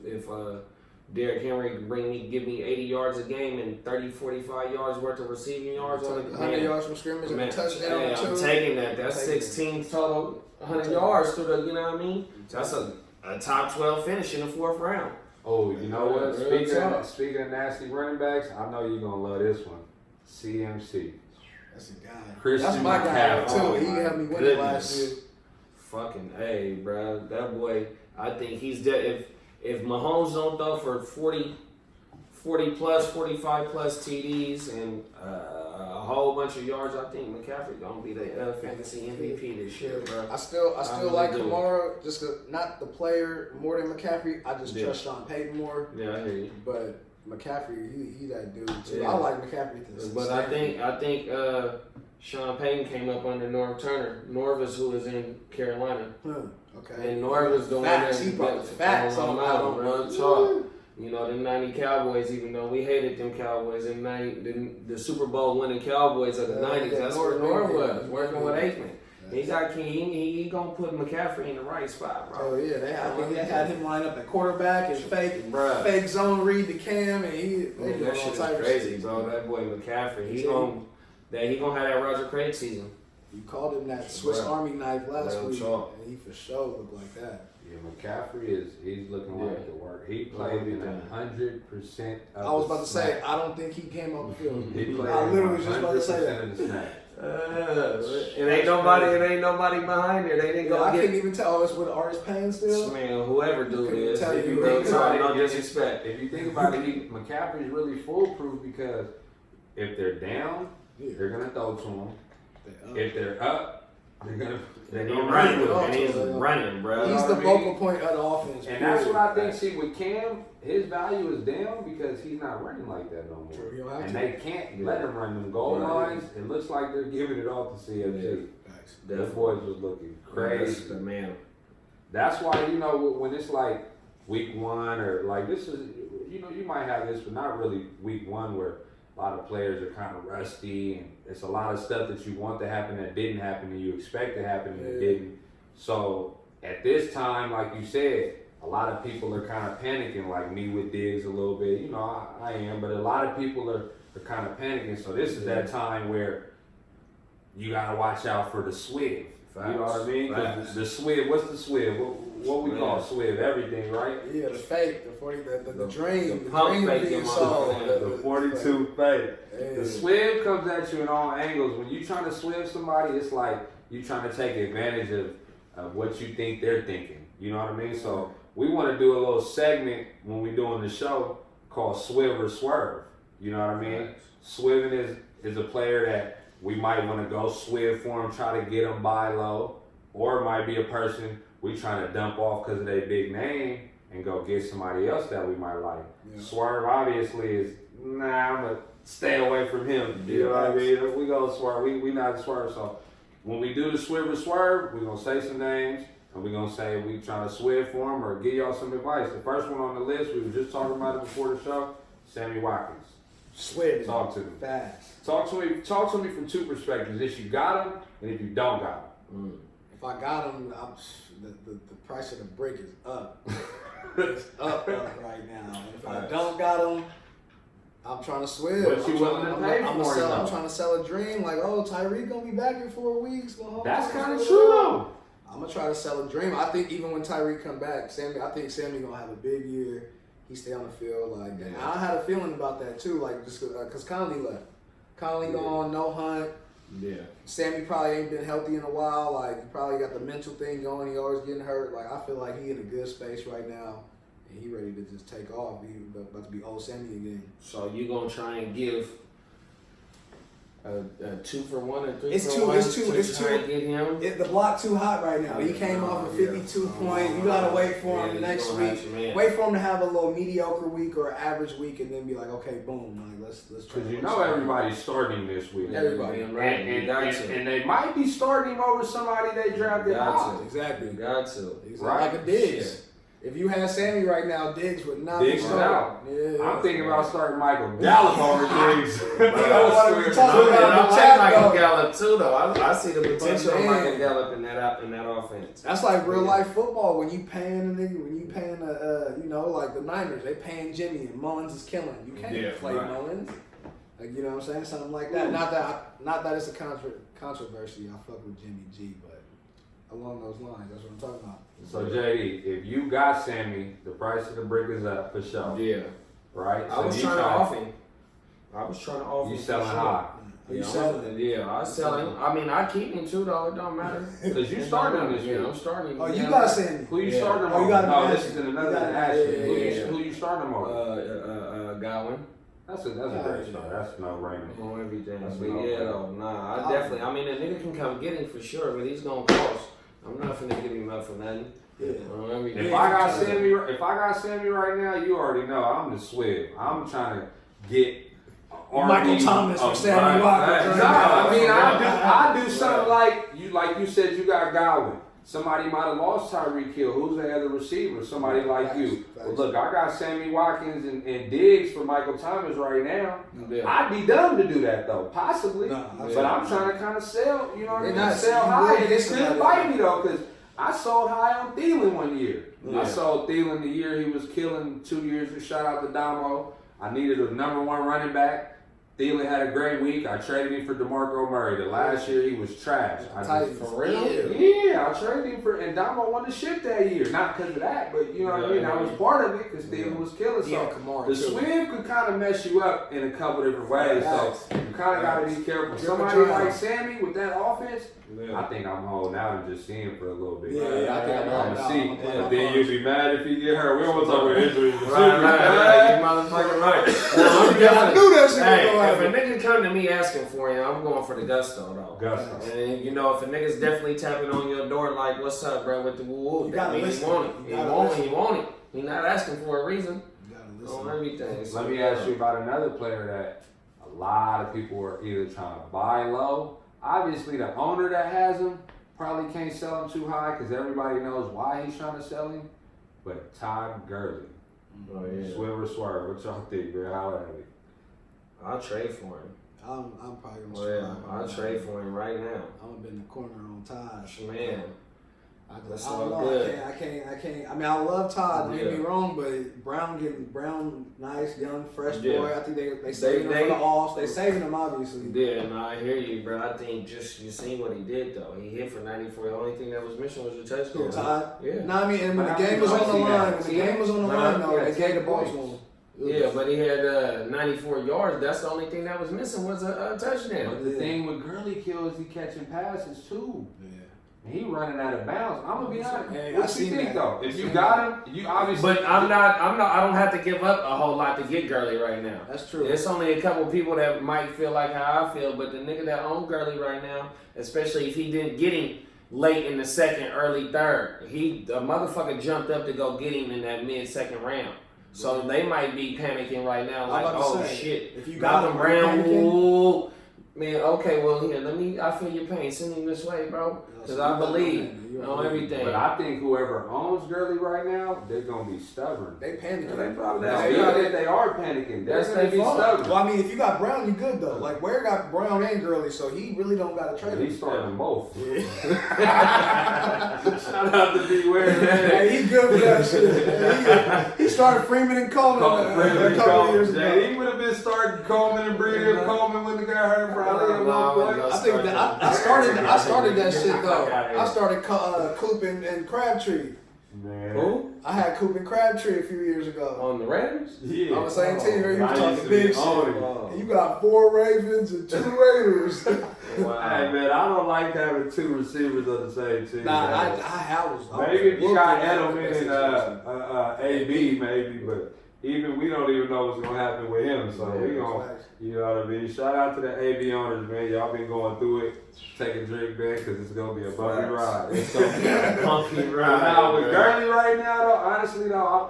Derrick Henry can give me 80 yards a game and 30, 45 yards worth of receiving yards on it, 100 yards from scrimmage and a touchdown. Hey, I'm taking that. That's 16 total 100 yards through the. You know what I mean? That's a top 12 finish in the 4th round. Oh, you know what? Real Speaking of nasty running backs, I know you're gonna love this one. CMC. That's a guy. Christian That's my guy McCaffrey. too. He helped me win it last year. Fucking hey, bro. That boy. I think he's dead. If Mahomes don't throw for 40 plus, 45 plus TDs and a whole bunch of yards, I think McCaffrey gonna be the fantasy MVP this year, bro. I still really like do. Kamara, just 'cause, not the player more than McCaffrey. I just Yeah. trust Sean Payton more. Yeah, I hear you. But McCaffrey, he that dude too. Yeah. I like McCaffrey. But I think Sean Payton came up under Norv Turner. Norv is who is in Carolina. Okay. And Norv was doing Facts. that. He brought the facts on out, him. bro. Talk. You know, them 90 Cowboys, even though we hated them Cowboys, the Super Bowl winning Cowboys of the 90s, that's where Norv was, working with Aikman. He gonna put McCaffrey in the right spot, bro. Oh yeah, they had him line up at quarterback and Bruh. fake zone read to Cam, and they doing that all shit is types of crazy, shit. bro. That boy McCaffrey, he gonna have that Roger Craig season. You called him that Swiss Bruh. Army knife last Real week, talk. and he for sure looked like that. Yeah, McCaffrey he's looking like the work. He played in 100%. I was about to say, I don't think he came on the field. He played I literally was in just about to say 100% that. of the snaps. It ain't nobody behind there. They didn't go I get couldn't even tell. Oh, it's with Artis Payne still. man, whoever dude Couldn't is. tell you. Real talk, no disrespect. If you think about it, McCaffrey's really foolproof because if they're down, they're gonna throw to him. If they're up, they're gonna And he's running, bro. He's the focal point of the offense. And that's what I think. See, with Cam, his value is down because he's not running like that no more. True, you don't have and to. they can't let him run them goal lines. It looks like they're giving it all to CMC. Yeah. Those boys was looking crazy. The man. That's why, you know, when it's like week 1 or like this is, you know, you might have this, but not really week 1 where a lot of players are kind of rusty and it's a lot of stuff that you want to happen that didn't happen and you expect to happen and it didn't. So at this time, like you said, a lot of people are kind of panicking, like me with Diggs a little bit. You know, I am, but a lot of people are kind of panicking. So this is that time where you got to watch out for the Swiv. You know what I mean? The Swiv, what's the Swiv? What we call Swiv? Everything, right? Yeah, the fake, the 40, the dream, the pump dream fake being him sold. on The 42 fake. Hey. The Swiv comes at you in all angles. When you trying to Swiv somebody, it's like you trying to take advantage of what you think they're thinking. You know what I mean? So we want to do a little segment when we're doing the show called Swiv or Swerve. You know what I mean? Swiving is a player that we might want to go Swiv for him, try to get him buy low. Or it might be a person we trying to dump off because of their big name and go get somebody else that we might like. Yeah. Swerve obviously is, I'm going to stay away from him. You know what I mean? We go Swerve. We not Swerve. So when we do the Swiv or Swerve, we're going to say some names and we're going to say we trying to Swiv for him or give y'all some advice. The first one on the list, we were just talking about it before the show, Sammy Watkins. Swear. Talk to me. Fast. Talk to me from two perspectives. If you got him and if you don't got him. If I got him, the price of the brick is up. It's up right now. And if I don't got him, I'm trying to swim. What you willing to pay for him? I'm trying to sell a dream. Like, oh, Tyreek gonna be back in 4 weeks. That's kind of true though. I'm gonna try to sell a dream. I think even when Tyreek come back, I think Sammy gonna have a big year. He stay on the field like that. I had a feeling about that too, like just because Conley left. Conley gone, no Hunt. Yeah. Sammy probably ain't been healthy in a while. Like, he probably got the mental thing going. He always getting hurt. Like, I feel like he in a good space right now, and he ready to just take off. He about to be old Sammy again. So you gonna try and give a 2 for 1 or 3 It's for too- 1. it's too- it's try too- to get him. The block too hot right now. He came off a 52 point. You gotta wait for him next week. Wait for him to have a little mediocre week or average week, and then be like, okay, boom, like let's try. Because you know everybody's starting this week. Everybody. And they might be starting him over somebody they drafted high. Exactly. Got to. Right. Like a Diggs. If you had Sammy right now, Diggs would not Diggs be is starting. out. Yeah, I'm thinking about starting Michael Gallup over Diggs. I I like Michael Gallup too, though. I see the potential of Michael Gallup in that offense. That's like real life football. When you paying a nigga, when you paying you know, like the Niners, they paying Jimmy and Mullins is killing. You can't play Mullins. Like, you know what I'm saying? Something like that. Not that it's a controversy. I fuck with Jimmy G, but along those lines, that's what I'm talking about. So JD, if you got Sammy, the price of the brick is up for sure. Yeah. Right? I was trying to offer him. You selling high. You selling? Yeah, I sell him. I mean, I keep him too, though. It don't matter. Because you started him this year. week. I'm starting him. Oh, you got Sammy. Who you starting him Oh, you over? got him No, in this is another action. Who you starting him over? Godwin. That's a great start. That's no brainer. On everything. That's But no yeah, brainer. though, nah, I definitely. I mean, a nigga can come get him for sure, but he's gonna cost. I'm not finna give him up for nothing. Yeah. On everything. If I got Sammy right now, you already know I'm the Swift. I'm trying to get Michael Thomas for Sammy Watkins. No, I mean I do something like you said you got Godwin. Somebody might have lost Tyreek Hill. Who's the other receiver? Somebody like you. Well, look, I got Sammy Watkins and Diggs for Michael Thomas right now. Yeah. I'd be dumb to do that though, possibly. But I'm trying to kind of sell, you know what I mean? Sell high. And it could bite me though, because I sold high on Thielen one year. Yeah. I sold Thielen the year he was killing 2 years. Shout out to Damo. I needed a number 1 running back. Thielen had a great week. I traded him for DeMarco Murray. The last year he was trash. For real? Yeah, I traded him for, and Damo won the shit that year. Not because of that, but you know what I mean? I was part of it because Thielen was killing. So the Swift could kind of mess you up in a couple different ways. So you kind of got to be careful. Somebody like Sammy with that offense, I think I'm holding out and just seeing for a little bit. Yeah, I think I'm going to see. out. Then you'll be mad if you get hurt. We don't want to talk about injuries. Right. You motherfucking right. I knew that shit was going if a nigga come to me asking for you, I'm going for the gusto though. Gusto. And you know, if a nigga's definitely tapping on your door like, "What's up, bro?" with the woo woo, that means he want it. He want it. He not asking for a reason. On everything. Let me ask you about another player that a lot of people are either trying to buy low. Obviously, the owner that has him probably can't sell him too high because everybody knows why he's trying to sell him. But Todd Gurley, Swiver Swerve, what y'all think, man? How at it? I'll trade for him. I'm probably gonna I'll trade for him right now. I'm gonna be in the corner on Todd. Man. I That's don't all know. good. I can't. I mean, I love Todd. Don't get me wrong, but Brown, nice, young, fresh boy. I think they saving him for the offs. They saving him obviously. Yeah, no, I hear you, bro. I think just you seen what he did though. He hit for 94. The only thing that was missing was a touchdown. Todd. Yeah. No, I mean, and when the game was on the line, though, they gave the ball to him. Yeah, but he had 94 yards. That's the only thing that was missing was a touchdown. But the thing with Gurley Kill is he catching passes too. Yeah. And he running out of bounds. I'm gonna be honest. Hey, What you think though? If you got him, you obviously. But I'm not. I don't have to give up a whole lot to get Gurley right now. That's true. It's only a couple people that might feel like how I feel, but the nigga that owned Gurley right now, especially if he didn't get him late in the second, early third, the motherfucker jumped up to go get him in that mid-second round. So they might be panicking right now, like, oh shit. If you got him Brown, ooh, man, okay, well here, I feel your pain. Send him this way, bro. Because I believe on everything. But I think whoever owns Gurley right now, they're gonna be stubborn. They panicking. They probably They are panicking. They're gonna be stubborn. Well, I mean, if you got Brown, you good though. Like Ware got Brown and Gurley, so he really don't got to trade him. He's starting them both. Yeah. Shout out to D. Ware, man. Hey, he's good for that shit. He started Freeman and Coleman a couple of years ago. He would have been starting Coleman and Breeder. Coleman when the guy hurt probably at one point. I think that I started that shit though. I started Coop and Crabtree. Man. Who? I had Coop and Crabtree a few years ago. On the Raiders? Yeah. On the same team, you was talking big shit. You got 4 Ravens and 2 Raiders. Wow. Hey man, I don't like having 2 receivers on the same team. Nah, I was. Maybe if you got Edelman and AB, maybe, but even we don't even know what's gonna happen with him. So we gonna, you know what I mean. Shout out to the AV owners, man. Y'all been going through it. Take a drink, man, because it's gonna be a bumpy ride. It's gonna be a bumpy ride. Now with Gurley right now, though, honestly though,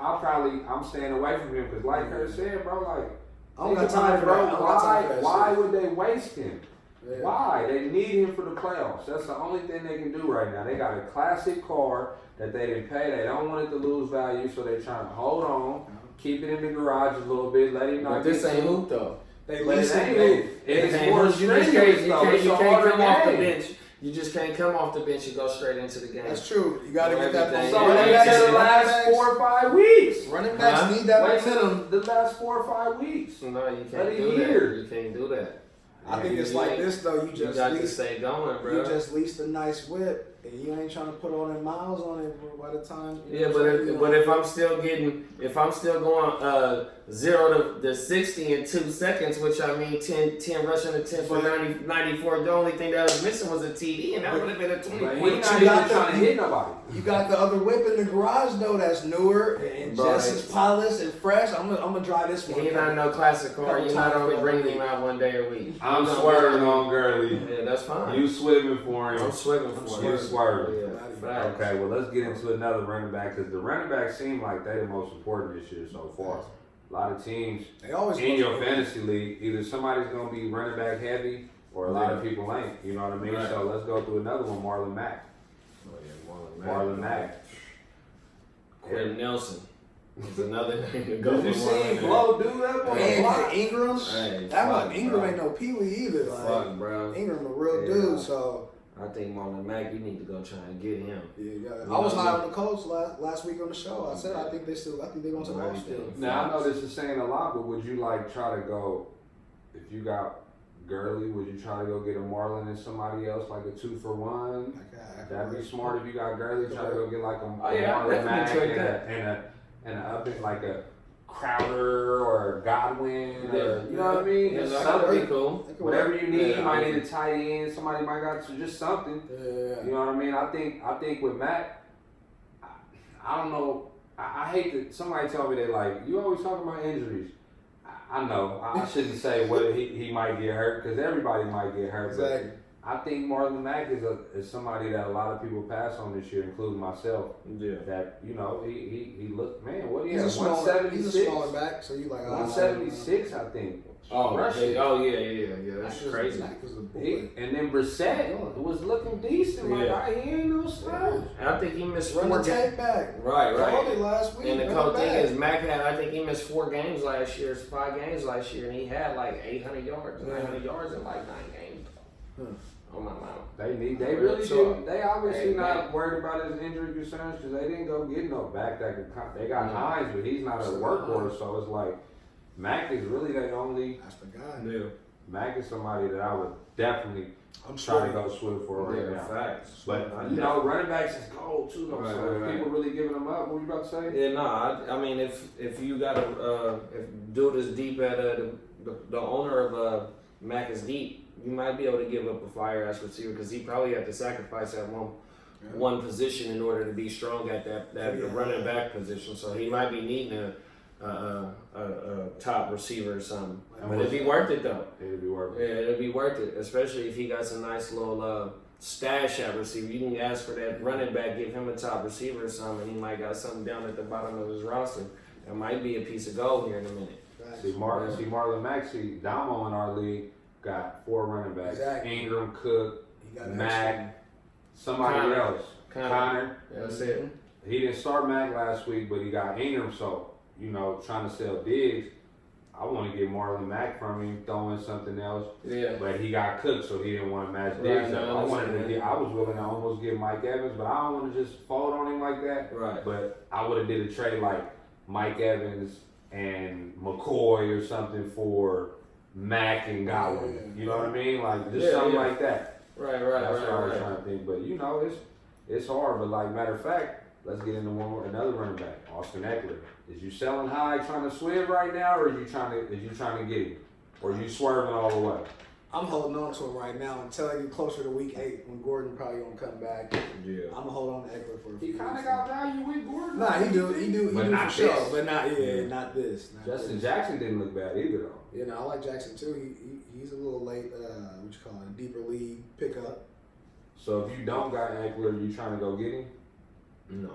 I'm staying away from him because, like Kurt said, bro, like I don't got time for that. Why would they waste him? Yeah. Why? They need him for the playoffs. That's the only thing they can do right now. They got a classic car that they didn't pay. They don't want it to lose value, so they're trying to hold on, keep it in the garage a little bit, let him not. But this ain't hoop though. They But lease it ain't it. hoop. It's more You just strenuous can't though. It's a come harder off the game. bench. You just can't come off the bench and go straight into the game. That's true. You got to get that. Everything. So Running they backs, said the last running 4 or 5 weeks. Running backs Huh? need that Wait momentum. till the last 4 or 5 weeks. No, you Let can't it do hear. that. You can't do that. I think it's like this though. You You just got to lease. stay going, bro. You just leased a nice whip, and you ain't trying to put all them miles on it by the time. Yeah, but if I'm still going 0 to 60 in 2 seconds, which I mean 10 rushing attempts for 94. The only thing that was missing was a TD, and that would have been a 20. But But he's not you even got trying to the- hit nobody. You got the other whip in the garage though that's newer and Bro, just as polished and fresh. I'm gonna drive this one. He not no classic car. You're not only bringing him out one day a week. I'm You know, swerving on Gurley. Yeah, that's fine. You swimming for him. I'm swimming for You him. swerving. Yeah, facts. Okay, well let's get into another running back because the running backs seem like they're the most important this year so far. A lot of teams They always in your fantasy league, either somebody's gonna be running back heavy or a lot of Yeah. people ain't. You know what I mean? Right. So let's go through another one, Marlon Mack. Oh, yeah, Marlon Mack. Quentin Nelson is another name to go Did you with see Marlon him blow dude up on the And block? Ingram, Hey, that fuck, one Ingram bro. ain't no peewee either. Mack. Like, Fuck, bro. Ingram a real Yeah. dude, so I think Marlon Mack, you need to go try and get him. yeah. You I was know, high on the Colts last week on the show. I said I think they going to Right. lost still. Now I know this is saying a lot, but would you like try to go if you got Gurley? Would you try to go get a Marlon and somebody else like a 2-for-1? That'd be smart if you got Gurley. Try to go get like a yeah, I Marlon Mack definitely trade and a up in like a Crowder or Godwin or you know what I mean? Yeah, Just that would be something. cool. Whatever you need, Yeah, you might I need a tight end. Somebody might got just something. Yeah. You know what I mean? I think with Mac, I don't know. I hate that somebody tell me they like you always talking about injuries. I know I shouldn't say whether he might get hurt because everybody might get hurt. Exactly. But I think Marlon Mack is somebody that a lot of people pass on this year, including myself. Yeah. That you know he looked man. What he He's a had smaller 176. back, so you like 176, I think. Oh, Rushing. yeah. That's crazy. And then Brissett was looking decent. Like, Yeah. he ain't no slouch. And I think he missed Run 4 the games. tape back. Right. Told it last week. And the run cool it thing back. is, Mac had, I think he missed 4 games last year, 5 games last year, and he had like 800 yards, 900 yards in like 9 games. On my mouth. They really So, do. They obviously hey, not man. worried about his injury concerns because they didn't go get no back that could. They got Hines, but he's not a workhorse. So it's like Mac is really the only. That's the guy. Yeah. Mac is somebody that I would definitely I'm try to sure. go swim for right now. Facts. But I you know, running backs is gold too. Though, Right, so right, people really giving them up. What were you about to say? Yeah, no, I mean, if you got a if dude is deep at the owner of Mac is deep, you might be able to give up a fire ass receiver because he probably had to sacrifice at one position in order to be strong at the running back position. So he might be needing a top receiver or something. But it'd be worth it though. It'd be worth Yeah, it. it'd be worth it, especially if he got some nice little stash at receiver. You can ask for that running back, give him a top receiver or something, and he might got something down at the bottom of his roster. That might be a piece of gold here in a minute. See Marlon Mack. See Damo in our league got 4 running backs: Exactly. Ingram, Cook, He got an Mack, somebody Connor. else. Connor. That's it. He didn't start Mack last week, but he got Ingram. So, you know, trying to sell Diggs, I want to get Marlon Mack from him, throwing something else. Yeah. But he got Cook, so he didn't want to match Right, Diggs. no, I wanted to understand. get. I was willing to almost get Mike Evans, but I don't want to just fold on him like that. Right. But I would have did a trade like Mike Evans and McCoy or something for Mack and Godwin. You know what I mean? Like just something like that. Right. That's what I was trying to think. But you know, it's hard. But like matter of fact, let's get into another running back, Austin Eckler. Is you selling high, trying to swim right now, or is you trying to get him, or you swerving all the way? I'm holding on to him right now until I get closer to week 8 when Gordon probably gonna come back. Yeah. I'm gonna hold on to Eckler for a few He kind of weeks. got value with Gordon. Nah, he do But for not sure, this. but not not this. Not Justin this. Jackson didn't look bad either though. You know, I like Jackson too. He's a little late. What you call it? Deeper league pickup. So if you don't got Eckler, you trying to go get him? No.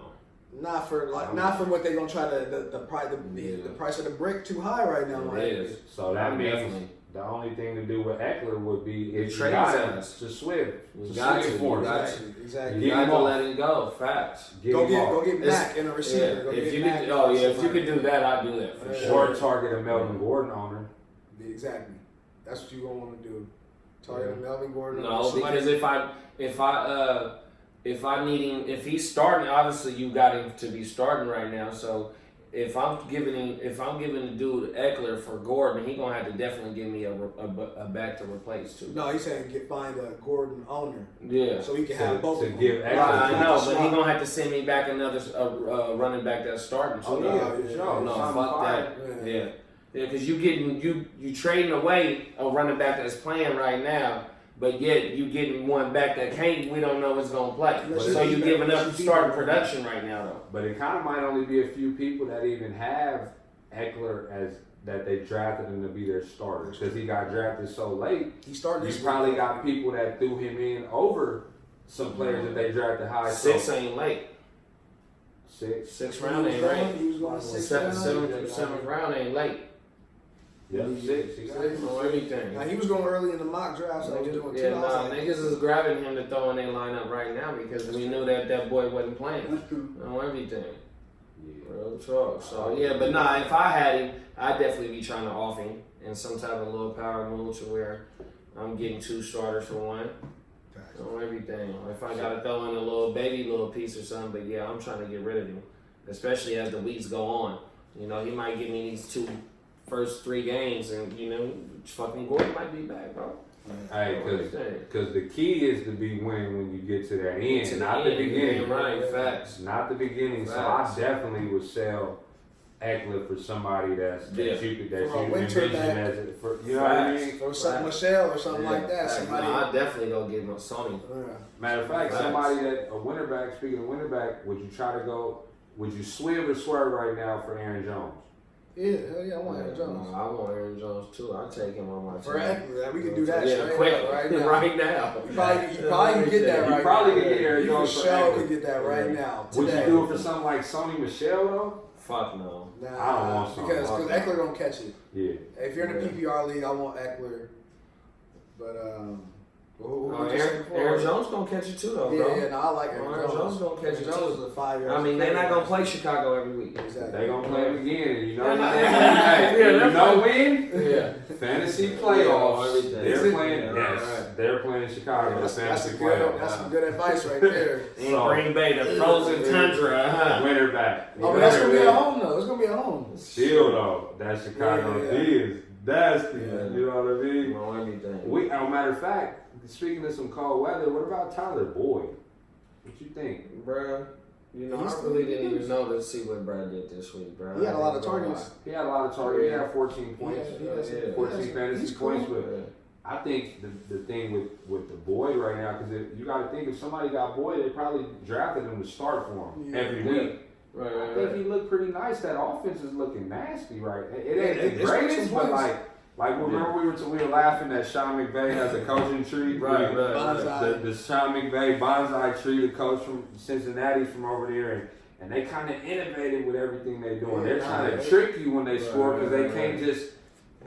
Not for what they gonna try to the price of the brick too high right now. It Like, is. So that means Definitely. the only thing to do with Eckler would be if you trade got his him ass. to swim. You To got swim to. for You him. got to. Exactly. You Get got him to off. let it go. Facts. Get Go him off. get Mac in a receiver. Yeah. Go If get you Mac could, or if you somebody. could do that, I'd do that for Yeah. sure. Or target a Melvin Gordon owner. Exactly. That's what you gonna want to do. Target Melvin Gordon. No, somebody- because if I need him, if he's starting, obviously you got him to be starting right now. So if I'm giving the dude Eckler for Gordon, he gonna have to definitely give me a back to replace too. No, he's saying find a Gordon owner Yeah. so he can have both To of them. give Right, Eckler. I know, but he gonna have to send me back another running back that's starting too. Oh though. yeah, for sure. No, Something fuck fire. that. Yeah, because you trading away a running back that's playing right now, but yet you getting one back that can't. We don't know what's gonna play. Let's So see. you giving up Let's see. starting production right now though. But it kind of might only be a few people that even have Eckler as that they drafted him to be their starter because he got drafted so late. He started You this probably week. got people that threw him in over some players that they drafted high. Six So, ain't late. 6. 6th round ain't late. He was going 6th Seventh round ain't late. Yeah, 6. He got him. On everything. Now he was going early in the mock draft, so I was doing 2. Yeah, I was nah, like, niggas is grabbing him to throw in their lineup right now because we knew that boy wasn't playing on everything. Yeah. Real talk. So yeah, but nah, if I had him, I'd definitely be trying to off him in some type of little power move to where I'm getting 2 starters for one. On everything. Or if I gotta throw in a little piece or something, but yeah, I'm trying to get rid of him. Especially as the weeks go on. You know, he might give me these first 3 games and fucking Gordon might be back, bro. Hey, because the key is to be winning when you get to that end, To the not the end, beginning. right, facts. Not the beginning. Facts. So I definitely would sell Eckler for somebody that For a you winter envision back. as you know what I mean? or something, Michelle or something like that. Facts. Somebody. Nah, I'd definitely go get my Sony. Matter of fact, Facts. somebody that a winter back. Speaking of winter back, would you swim or swerve right now for Aaron Jones? Yeah, hell yeah, I want Aaron Jones. I want Aaron Jones too. I'll take him on my For team. Eckler, we can do that Yeah, straight quick, up right now. right now. You probably can get that You right probably now. can get Aaron You Jones for for sure Eckler. could get that right now. Would you today. do it for something like Sony Michelle though? Fuck no. Nah, I don't want something because like Eckler don't catch it. Yeah. If you're in the PPR league, I want Eckler. But who would you say before? Aaron Jones gonna catch it too though, Yeah, bro. yeah, no, I like Aaron Aaron Jones. Jones gonna catch Aaron it Jones too. is a 5 year. I mean, they're not gonna play Chicago every week. Exactly. They gonna play him again, and you know, Yeah, hey, you they're know when? Yeah. Fantasy playoffs. everything. They're playing. Yeah, Yes, right. they're playing Chicago. That's fantasy a good. playoffs. That's some good advice right there. In So- Green Bay, the frozen tundra, huh? Winter back. Oh, but that's gonna be at home though. It's gonna be at home. Still though, that Chicago Yeah. D is nasty. Yeah. You know what I mean? On everything. Matter of fact, speaking of some cold weather, what about Tyler Boyd? What you think? Bruh, He's I really didn't even know to see what Brad did this week, bro. He had a lot of targets. He had a lot of targets. He had 14 points. Yeah. 14 fantasy He's cool. points, but I think the thing with the Boyd right now, because you got to think if somebody got Boyd, they probably drafted him to start for him every week. Right, I think he looked pretty nice. That offense is looking nasty, right? It ain't the it's greatest, but points. like remember we were laughing that Sean McVay has a coaching tree, Right. The Sean McVay bonsai tree, the coach from Cincinnati from over there, and they kind of innovated with everything they're doing. They're trying to trick you when they score because they can't just,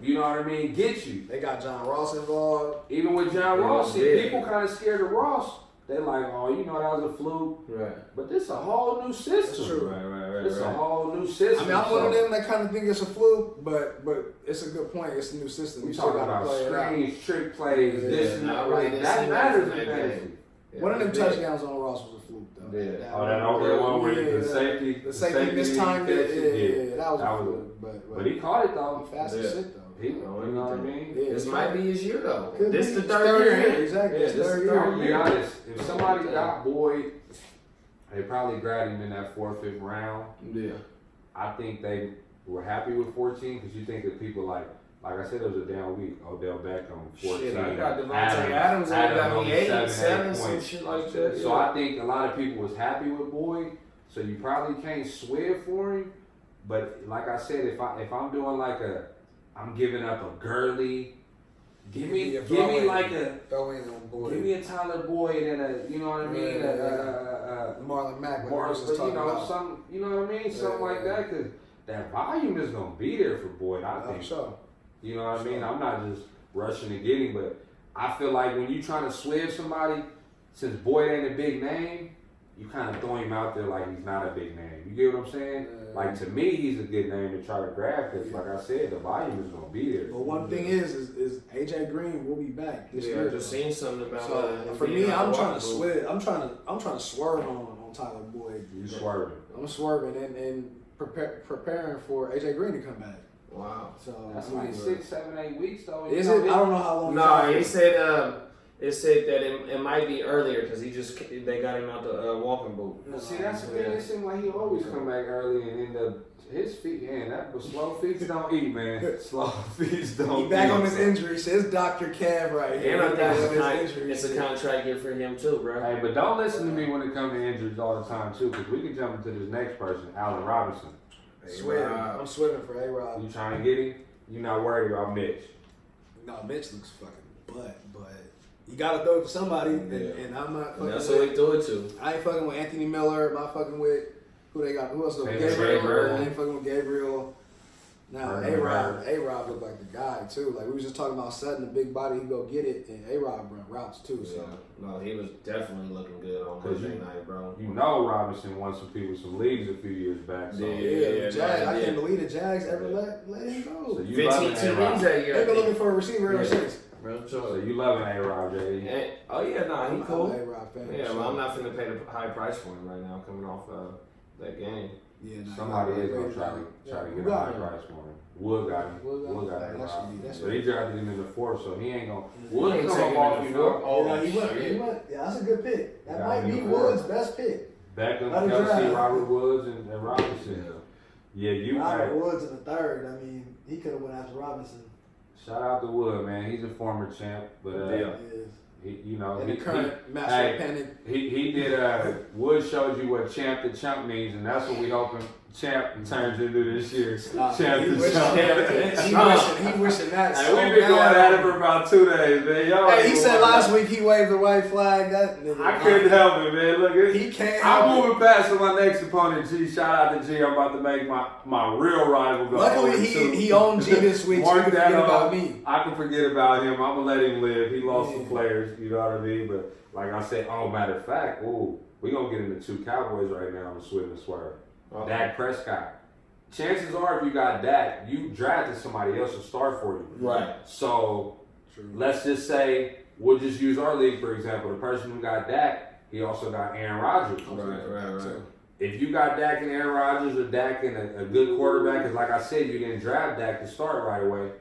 you know what I mean, get you. They got John Ross involved. Even with John Yeah, Ross, yeah. people kind of scared of Ross. They like, oh, you know that was a fluke, Right. but this a whole new system. That's true. Right. It's a whole new system. I mean, I'm one of so- them that kind of think it's a fluke, but it's a good point. It's a new system. We You still talking got to about play it out. screens, trick plays, Yeah, this and no, that. I really Like, didn't that see matters that in game. fantasy. One of them It did. touchdowns on Ross was a fluke, though. Yeah. Oh, that over one where Yeah, the safety, The safety this time, catch yeah, it. that was That a was fluke. But he caught it though. he fast as Yeah. shit, though. He, you know what I mean? Yeah, This it's might right. be his year though. Could This be. the It's third year. Exactly. Yeah, It's this third the year. I'm third gonna be year. honest. If somebody got Boyd, they probably grabbed him in that 4th, 5th round. Yeah. I think they were happy with 14 because you think that people like like I said, it was a down week. Odell Beckham, 14. Shit, I got Devontae Adams and he got only me 8, 7 7, some points. shit like that. So I think a lot of people was happy with Boyd. So you probably can't swear for him. But like I said, if I'm doing like I'm giving up a Gurley. Give me like a throw in on Boyd. Give me a Tyler Boyd and a, you know what I mean, Marlon Mack, like Morris, was talking about. some, you know what I mean, something like that, because that volume is gonna be there for Boyd. I think. Sure. You know what I mean? I'm not just rushing to get him, but I feel like when you trying to switch somebody, since Boyd ain't a big name, you kind of throw him out there like he's not a big name. You get what I'm saying? Like, to me, he's a good name to try to grab because, like I said, the volume is going to be there. But one thing is AJ Green will be back this year. I just seen something about so for me, I'm trying to switch. I'm trying to swerve on Tyler Boyd. You swerving? I'm swerving and preparing for AJ Green to come back. Wow. So that's like 6, 7, 8 weeks though. Is it? I don't know how long. No, he said. It said that it might be earlier because they got him out the walking boot. Well, see, that's the thing. It seems like he always come back early and end up his feet. Man, but slow feet don't eat, man. Slow feet don't eat. He back on his injury. Says Dr. Kev right here. And I think it's a contract year for him too, bro. Hey, but don't listen to me when it comes to injuries all the time too, because we can jump into this next person, Allen Robinson. I'm swimming for A-Rob. You trying to get him? You're not worried about Mitch. No, Mitch looks fucking but you gotta throw it to somebody, and I'm not fucking that's what we threw it to. I ain't fucking with Anthony Miller. I'm not fucking with who they got. Who else? Gabriel. I ain't fucking with Gabriel. Now A-Rob looked like the guy too. Like we was just talking about Sutton, the big body, he go get it, and A-Rob run routes too. So no, he was definitely looking good on Monday night, bro. You know Robinson won some people some leagues a few years back. So Jags. I can't believe the Jags ever let him go. So you 15 TDs that year. They've been looking for a receiver ever since. So you loving A-Rob, JD? Oh yeah, nah, he cool. I'm an A-Rob fan. Yeah, well, I'm not finna pay the high price for him right now, coming off that game. Yeah, somebody is gonna try to get a high price for him. Wood got him. Wood got him. But he drafted him in the 4th, so he ain't gonna. Wood ain't come off, you know. Oh, he went. Yeah, that's a good pick. That might be Wood's best pick. Beckham, Kelsey, Robert Woods, and Robinson. Yeah, you. Robert Woods in the 3rd. I mean, he could have went after Robinson. Shout out to Wood, man. He's a former champ, but he, you know, in the current master panic. He did. Wood showed you what champ to chump means, and that's what we hoping champ turns into this year. Champ to chump. He wishing that. So we've been going at it for about 2 days, man. He said last week he waved the white flag. I couldn't help it, man. Look, he can't. I'm moving past to my next opponent, G. Shout out to G. I'm about to make my real rival go. Luckily, he owned G this week. So you can forget about me. I can forget about him. I'm gonna let him live. He lost some players, you know what I mean. But like I said, matter of fact, we gonna get into 2 Cowboys right now. I'm swing and swerve. Dak Prescott. Chances are, if you got Dak, you drafted somebody else to start for you. Right. So let's just say we'll just use our league for example. The person who got Dak, he also got Aaron Rodgers. Right. If you got Dak and Aaron Rodgers or Dak and a good quarterback, because like I said, you didn't draft Dak to start right away.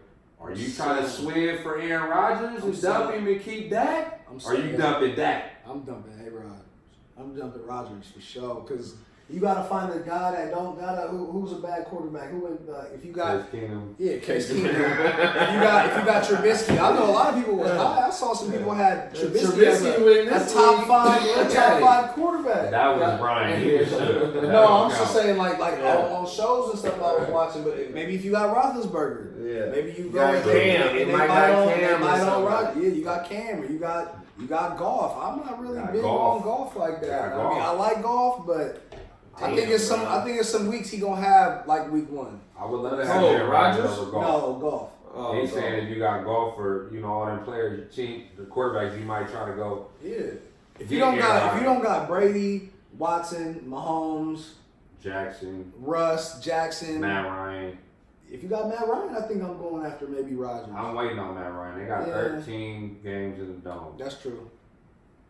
Are you trying to swing for Aaron Rodgers and dump him and keep Dak? Or are you dumping Dak? I'm dumping A-Rod. I'm dumping Rodgers for sure. Because you got to find a guy that who's a bad quarterback. If you got Case Keenum. Yeah, Case Keenum. if you got Trubisky, I know a lot of people was high. I saw some people had Trubisky as a top 5 quarterback. That was Brian. No, I'm just saying like on shows and stuff I was watching. But maybe if you got Roethlisberger, maybe you go and they might on Rodgers. Yeah, you got Cam or you got Goff. I'm not really big on golf like that. I mean, I like golf, but I think it's some weeks he gonna have like week 1. I would love to have Aaron Rodgers over golf. No, golf. He's saying if you got golf for all them players, the quarterbacks, you might try to go. Yeah. If you don't got Brady, Watson, Mahomes, Jackson, Russ, Jackson, Matt Ryan. If you got Matt Ryan, I think I'm going after maybe Rodgers. I'm waiting on Matt Ryan. They got 13 games in the dome. That's true.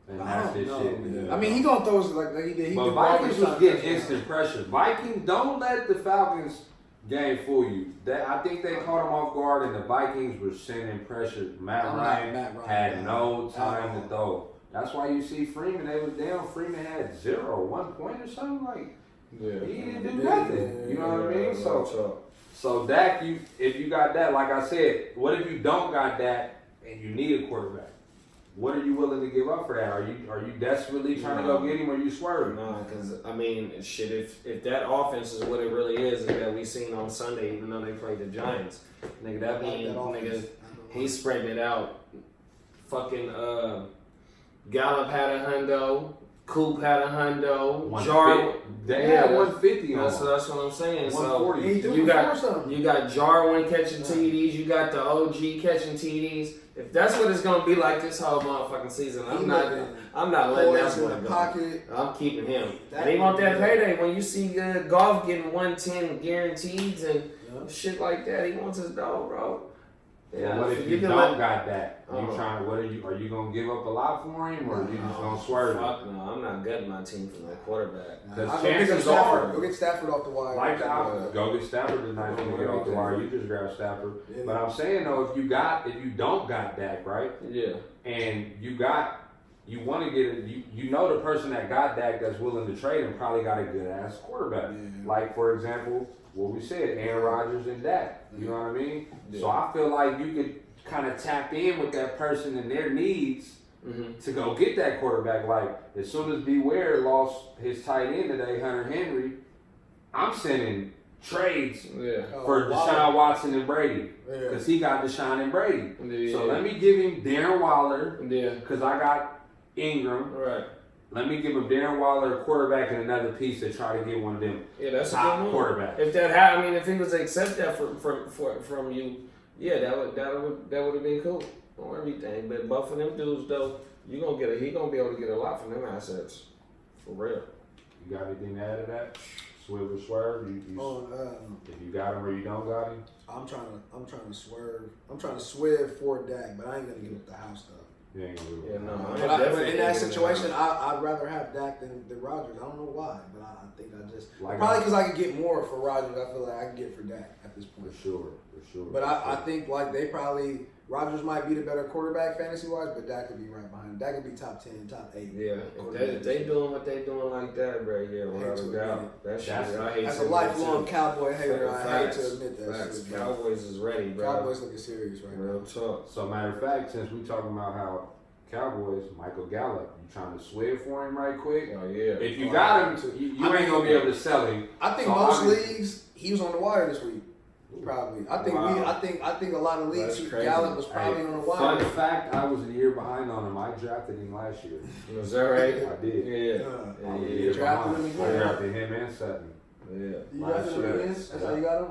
And that's his shit. I mean, he gonna throw us like he did. But Vikings was getting instant pressure. Vikings, don't let the Falcons game fool you. I think they caught him off guard, and the Vikings were sending pressure. Matt Ryan had no time to throw. That's why you see Freeman. They was down. Freeman had 1 point or something. Like he didn't do nothing. You know what I mean? So Dak, if you got that, like I said, what if you don't got that and you need a quarterback? What are you willing to give up for that? Are you desperately trying to go get him, or you swerving? No, because I mean, shit. If that offense is what it really is that we seen on Sunday, even though they played the Giants, nigga, that means nigga, he spreading it out. Fucking Gallup had a hundo. Coop had a hundo. Jar, they had 150 on. That's what I'm saying. 140. So you got Jarwin catching TDs. You got the OG catching TDs. If that's what it's gonna be like this whole motherfucking season, I'm not letting that one go. I'm keeping him. And he want that payday. When you see Golf getting 110 guaranteed and shit like that, he wants his dog, bro. Yeah. What if you don't got that? Are you gonna give up a lot for him, or are you just gonna swerve? Fuck no, I'm not gutting my team for no quarterback. Because chances are, go get Stafford off the wire. Go get Stafford tonight when you get off the wire. You just grab Stafford. Yeah. But I'm saying though, if you don't got Dak, right? Yeah. And you want to get it. You know the person that got Dak that's willing to trade him probably got a good ass quarterback. Yeah. Like for example, what we said, Aaron Rodgers and Dak. You know what I mean? Yeah. So I feel like you could kind of tap in with that person and their needs to go get that quarterback. Like as soon as Beware lost his tight end today, Hunter Henry, I'm sending trades for Deshaun Watson and Brady because he got Deshaun and Brady. Yeah. So let me give him Darren Waller because I got Ingram. Right. Let me give him Darren Waller, a quarterback, and another piece to try to get one of them that's top a good quarterbacks. If that happened, I mean, if he was to accept that from you, that would have been cool on everything. But both of them dudes, though, he gonna be able to get a lot from them assets, for real. You got anything to add to that? Swivel swerve. If you got him or you don't got him. I'm trying to swerve. I'm trying to swerve for Dak, but I ain't gonna give up the house though. You ain't gonna do it. But in that situation, I'd rather have Dak than Rodgers. I don't know why, but I think I just probably because I can get more for Rodgers. I feel like I can get for Dak at this point. For sure. But I think like Rodgers might be the better quarterback fantasy wise, but Dak could be right behind him. Dak could be top 10, top 8. Yeah, if they doing what they doing like that, bro. Yeah, without a doubt. That shit, I hate. As a lifelong Cowboy hater, I hate to admit that. Facts. Cowboys is ready, bro. Cowboys looking serious right now. Real talk. So matter of fact, since we talking about how Cowboys, Michael Gallup, you trying to swear for him right quick? Oh yeah. If you got him, you ain't gonna be able to sell him. I think most leagues he was on the wire this week. Probably. I think a lot of leagues Gallup was probably on the wire. Fun fact, I was a year behind on him. I drafted him last year. Was that right? I did. Yeah. You drafted him again? I drafted him and Sutton. Yeah. You drafted him again? That's how you got him?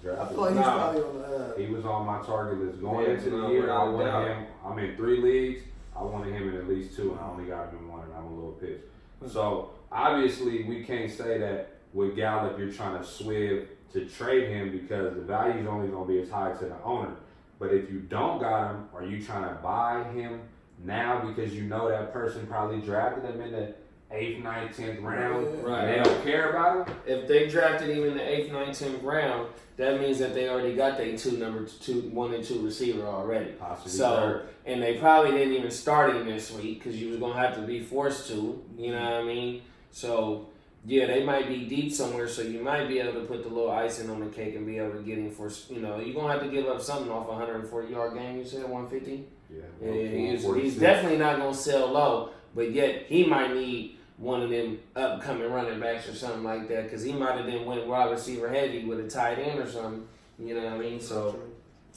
Yeah. I feel like he's probably on the he was on my target list going into the year. I wanted him. I'm in 3 leagues. I wanted him in at least 2, and I only got him in 1, and I'm a little pissed. So obviously we can't say that with Gallup you're trying to swerve to trade him because the value is only going to be as high to the owner. But if you don't got him, are you trying to buy him now because you know that person probably drafted him in the 8th, 9th, 10th round? Right. And they don't care about him? If they drafted him in the 8th, 9th, 10th round, that means that they already got their 1 and 2 receiver already. Possibly third. And they probably didn't even start him this week because you was going to have to be forced to. You know what I mean? So, yeah, they might be deep somewhere, so you might be able to put the little icing on the cake and be able to get him for, you're going to have to give up something off a 140-yard game, you said, 150? Yeah. He's definitely not going to sell low, but yet he might need one of them upcoming running backs or something like that because he might have then went wide receiver heavy with a tight end or something, you know what I mean? So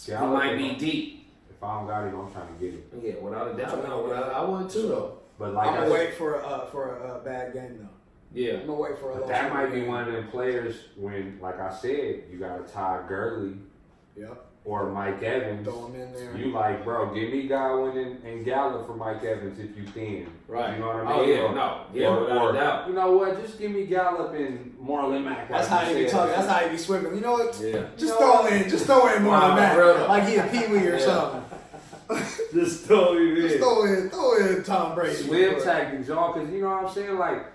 he might be deep. If I don't got him, I'm trying to get him. Yeah, without a doubt. I would too, though. But like I'm going to wait for a bad game, though. Yeah. I'm gonna wait for a but that might be one of them players when, like I said, you got to tie Gurley or Mike Evans. Throw him in there. You like, bro, give me Godwin and Gallup for Mike Evans if you thin. Right. You know what I mean? Oh, yeah, without a doubt. You know what? Just give me Gallup and Marlon Mack. That's how he be talking. That's how he be swimming. You know what? Yeah. Just throw in Marlon Mack. Like he a Pee-wee or something. Just throw him in. Just throw in Tom Brady. Swim tactics, y'all, because you know what I'm saying? Like,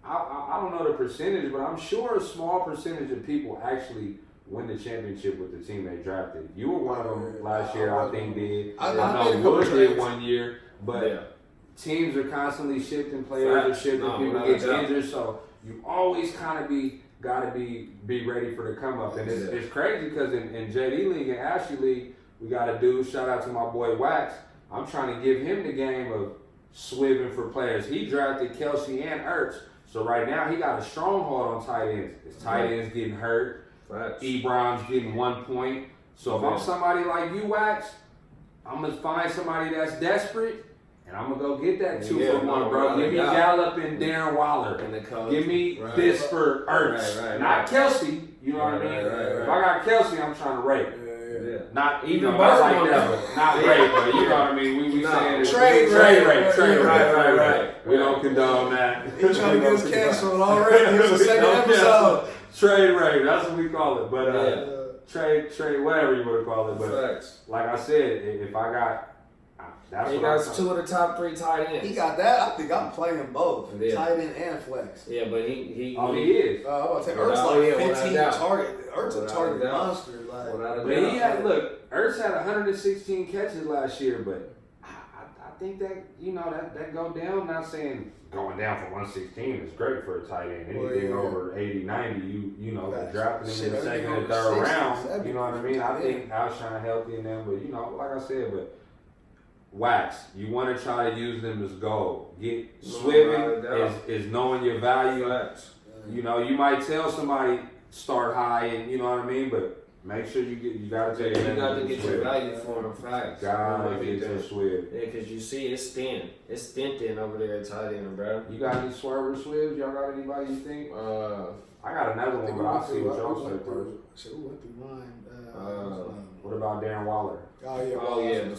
I don't know the percentage, but I'm sure a small percentage of people actually win the championship with the team they drafted. You were one of them last year, I think, did. I know Wood did one year, but teams are constantly shifting, players are shifting, people get injured, so you always kind of be got to be ready for the come up. And it's crazy because in JD League and Ashley League, we got a dude, shout out to my boy Wax. I'm trying to give him the game of swimming for players. He drafted Kelsey and Ertz. So right now, he got a stronghold on tight ends. His tight ends getting hurt. Right. Ebron's getting 1 point. So if I'm somebody like you, Wax, I'm going to find somebody that's desperate, and I'm going to go get that 2 for 1, bro. Give me Gallup and Darren Waller. And the coach. Give me this for Ertz. Not Kelsey. You know what I mean? If I got Kelsey, I'm trying to rate. Yeah. Not even not like that, but not rate, but you know what I mean. We saying trade rate. Right. We don't condone that. He trying to get us canceled already. It's the second episode. Trade rate, that's what we call it. But trade, whatever you want to call it. But like I said, if I got, that's he what got 2 of the top 3 tight ends. He got that. I think I'm playing both, tight end and flex. Yeah, but he is. I'm about to take Ertz like 15 target. Ertz a target monster. But he had Ertz had 116 catches last year, but I think that that go down. Not saying going down from 116 is great for a tight end. Anything over 80, 90, you drafting him in the second and third round. You know what I mean? I think Alshon healthy in them, but like I said, but. Wax, you want to try to use them as gold. Swimming is knowing your value. You know, you might tell somebody start high, and you know what I mean, but make sure you got to take you got to get your value for them. Facts. Gotta get your swim. Yeah, because you see it's thin. It's thin over there at tight end, bro. You got any swerver swibs? Y'all got anybody you think? I got another one, but I'll see what y'all say first. So we went through mine. What about Darren Waller? Oh yeah.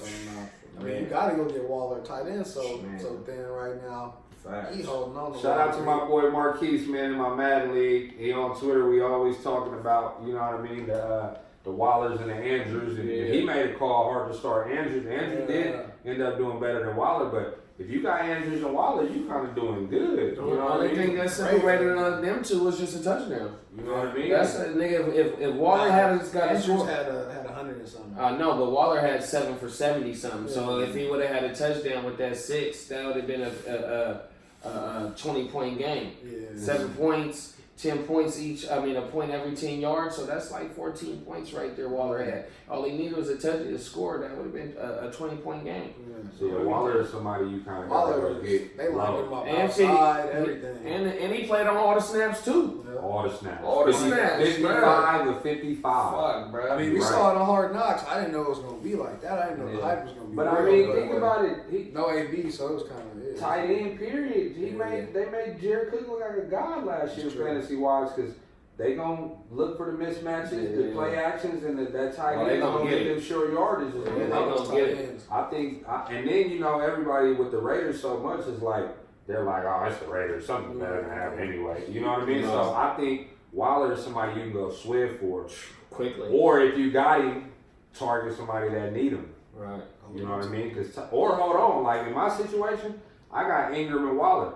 I mean, you gotta go get Waller tight end, so thin right now. Facts. He holding on to Shout out to my boy Marquise, man, in my Madden League. He on Twitter, we always talking about, you know what I mean, the Wallers and the Andrews, and he made a call Heart2Start Andrews. Andrews did end up doing better than Waller, but if you got Andrews and Waller, you kind of doing good. You know what I mean? The only thing that separated them two was just a touchdown. You know what I mean? That's nigga. If Waller had Andrews had 100 and something. No, but Waller had 7 for 70 something. So if he would have had a touchdown with that 6, that would have been a 20-point game. 7 points, 10 points each. I mean, a point every 10 yards. So that's like 14 points right there. Waller had. All he needed was a touchdown to score. That would have been a 20-point game. So Waller is somebody you kind of got to get. They lined him up and outside, everything. And he played on all the snaps too. All the snaps. 55 of 55. Fuck, bro. I mean, we saw it on Hard Knocks. I didn't know it was going to be like that. I didn't know the hype was going to be. But I mean, think about it. No AB, so it was kind of tight end. Period. They made Jared Cook look like a god last year, fantasy wise, because they gonna look for the mismatches, the play actions, and that tight end gonna get them short yardage. They gonna get it. I think, and then everybody with the Raiders so much is like they're like, oh, it's the Raiders. Something better than have anyway. You know what I mean? So I think Waller is somebody you can go swift for quickly, or if you got him, target somebody that need him. Right. You know what I mean? Or hold on, like in my situation, I got Ingram and Waller.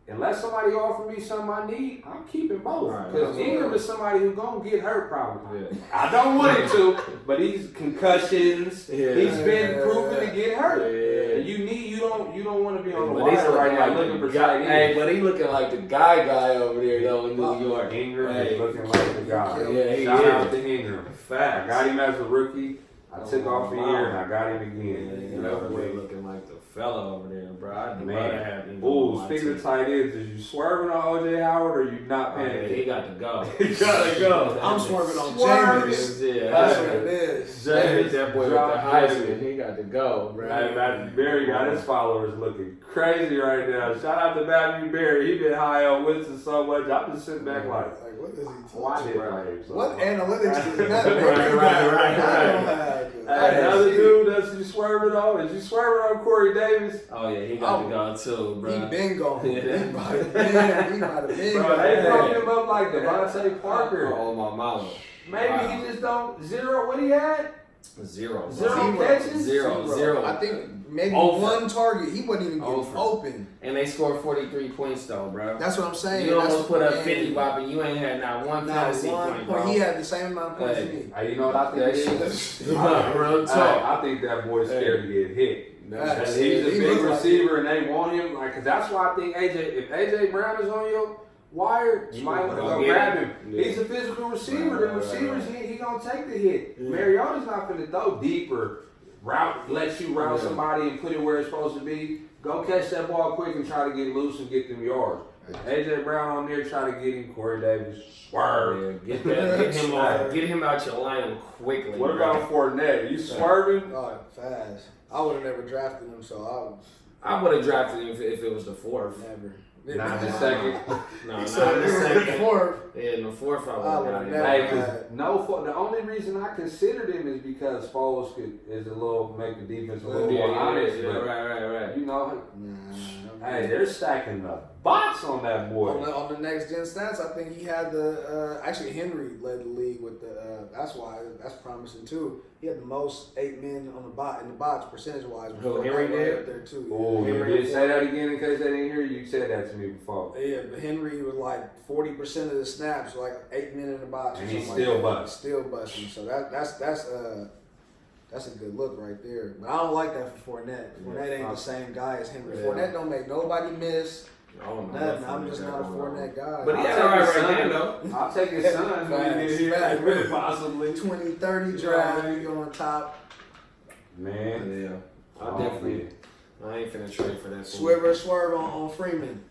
Unless somebody offer me something I need, I'm keeping both. Because Ingram is somebody who's going to get hurt probably. Yeah. I don't want him to, but he's concussions. He's been proven to get hurt. Yeah. You don't want to be on the wire right now looking for tight end. Hey, but he looking like the guy over there though in New York. Ingram is looking like the guy. Yeah, he Shout is. out to Ingram. Facts. I got him as a rookie. I took off a year and I got him again. You know, boy looking like the fella over there, bro. I'd rather have him. Ooh, speaking of tight ends, is you swerving on OJ Howard or you not paying? He got to go. He gotta go. I'm swerving on James. Yeah, that's what it is. James, that boy with the Heisman, he got to go, bro. Hey, Matthew Berry got his followers looking crazy right now. Shout out to Matthew Berry. He been high on Winston so much. I'm just sitting back like what is he watching? What analytics does that make? Right. Hey, another dude that's you swerving on. Is you swerving on Corey Davis? Oh yeah, he got to go too, bro. He been gone. He might have been. Bro, they broke him up like Devontae Parker. Oh my mama. Maybe he just don't zero. What he had? Zero catches. Zero. I think maybe one target. He wasn't even getting open. And they scored 43 points though, bro. That's what I'm saying. You almost put up 50 bop and you ain't had not one fantasy point, bro. He had the same amount of points as me. You know what I think? Real talk. I think that boy's scared to get hit. He's a big receiver and they want him. Cause that's why I think if AJ Brown is wired, you might want to go grab him. Yeah. He's a physical receiver. The receivers, he gonna take the hit. Yeah. Mariota's not gonna throw deeper, let you route somebody and put it where it's supposed to be. Go catch that ball quick and try to get loose and get them yards. AJ Brown on there, try to get him. Corey Davis, swerve. Yeah, get him out your line quickly. What about Fournette? You swerving? Oh, fast. I would have never drafted him, so I would have drafted him if it was the fourth. never. Not the second. No, He not said the it was second. the fourth. Yeah, in the fourth I I would have would've got him. never- Hey, 'cause the only reason I considered him is because Foles is a little make the defense a little more honest. Yeah, But right. you know, Nah, hey, they're stacking the box on that boy. On the next gen stats, I think he had the actually Henry led the league with the. That's promising too. He had the most 8 men on in the box percentage wise. Henry did? Up there too. Oh, you Henry did say that again in case they didn't hear you. You said that to me before. Yeah, but Henry was like 40% of the snaps, like 8 men in the box, And or he's something still like that. busting. Still busting. So that's a good look right there. But I don't like that for Fournette. Fournette ain't the same guy as Henry. Yeah. Fournette don't make nobody miss. Oh, no, Nothing. I'm just not a Fournette guy. But he I'll had all take his right son. though. I'll take his son when he get Facts. here, possibly. 20-30 draft, you go on top. Man, Yeah, I definitely. I ain't finna trade for that. Swerve on Freeman.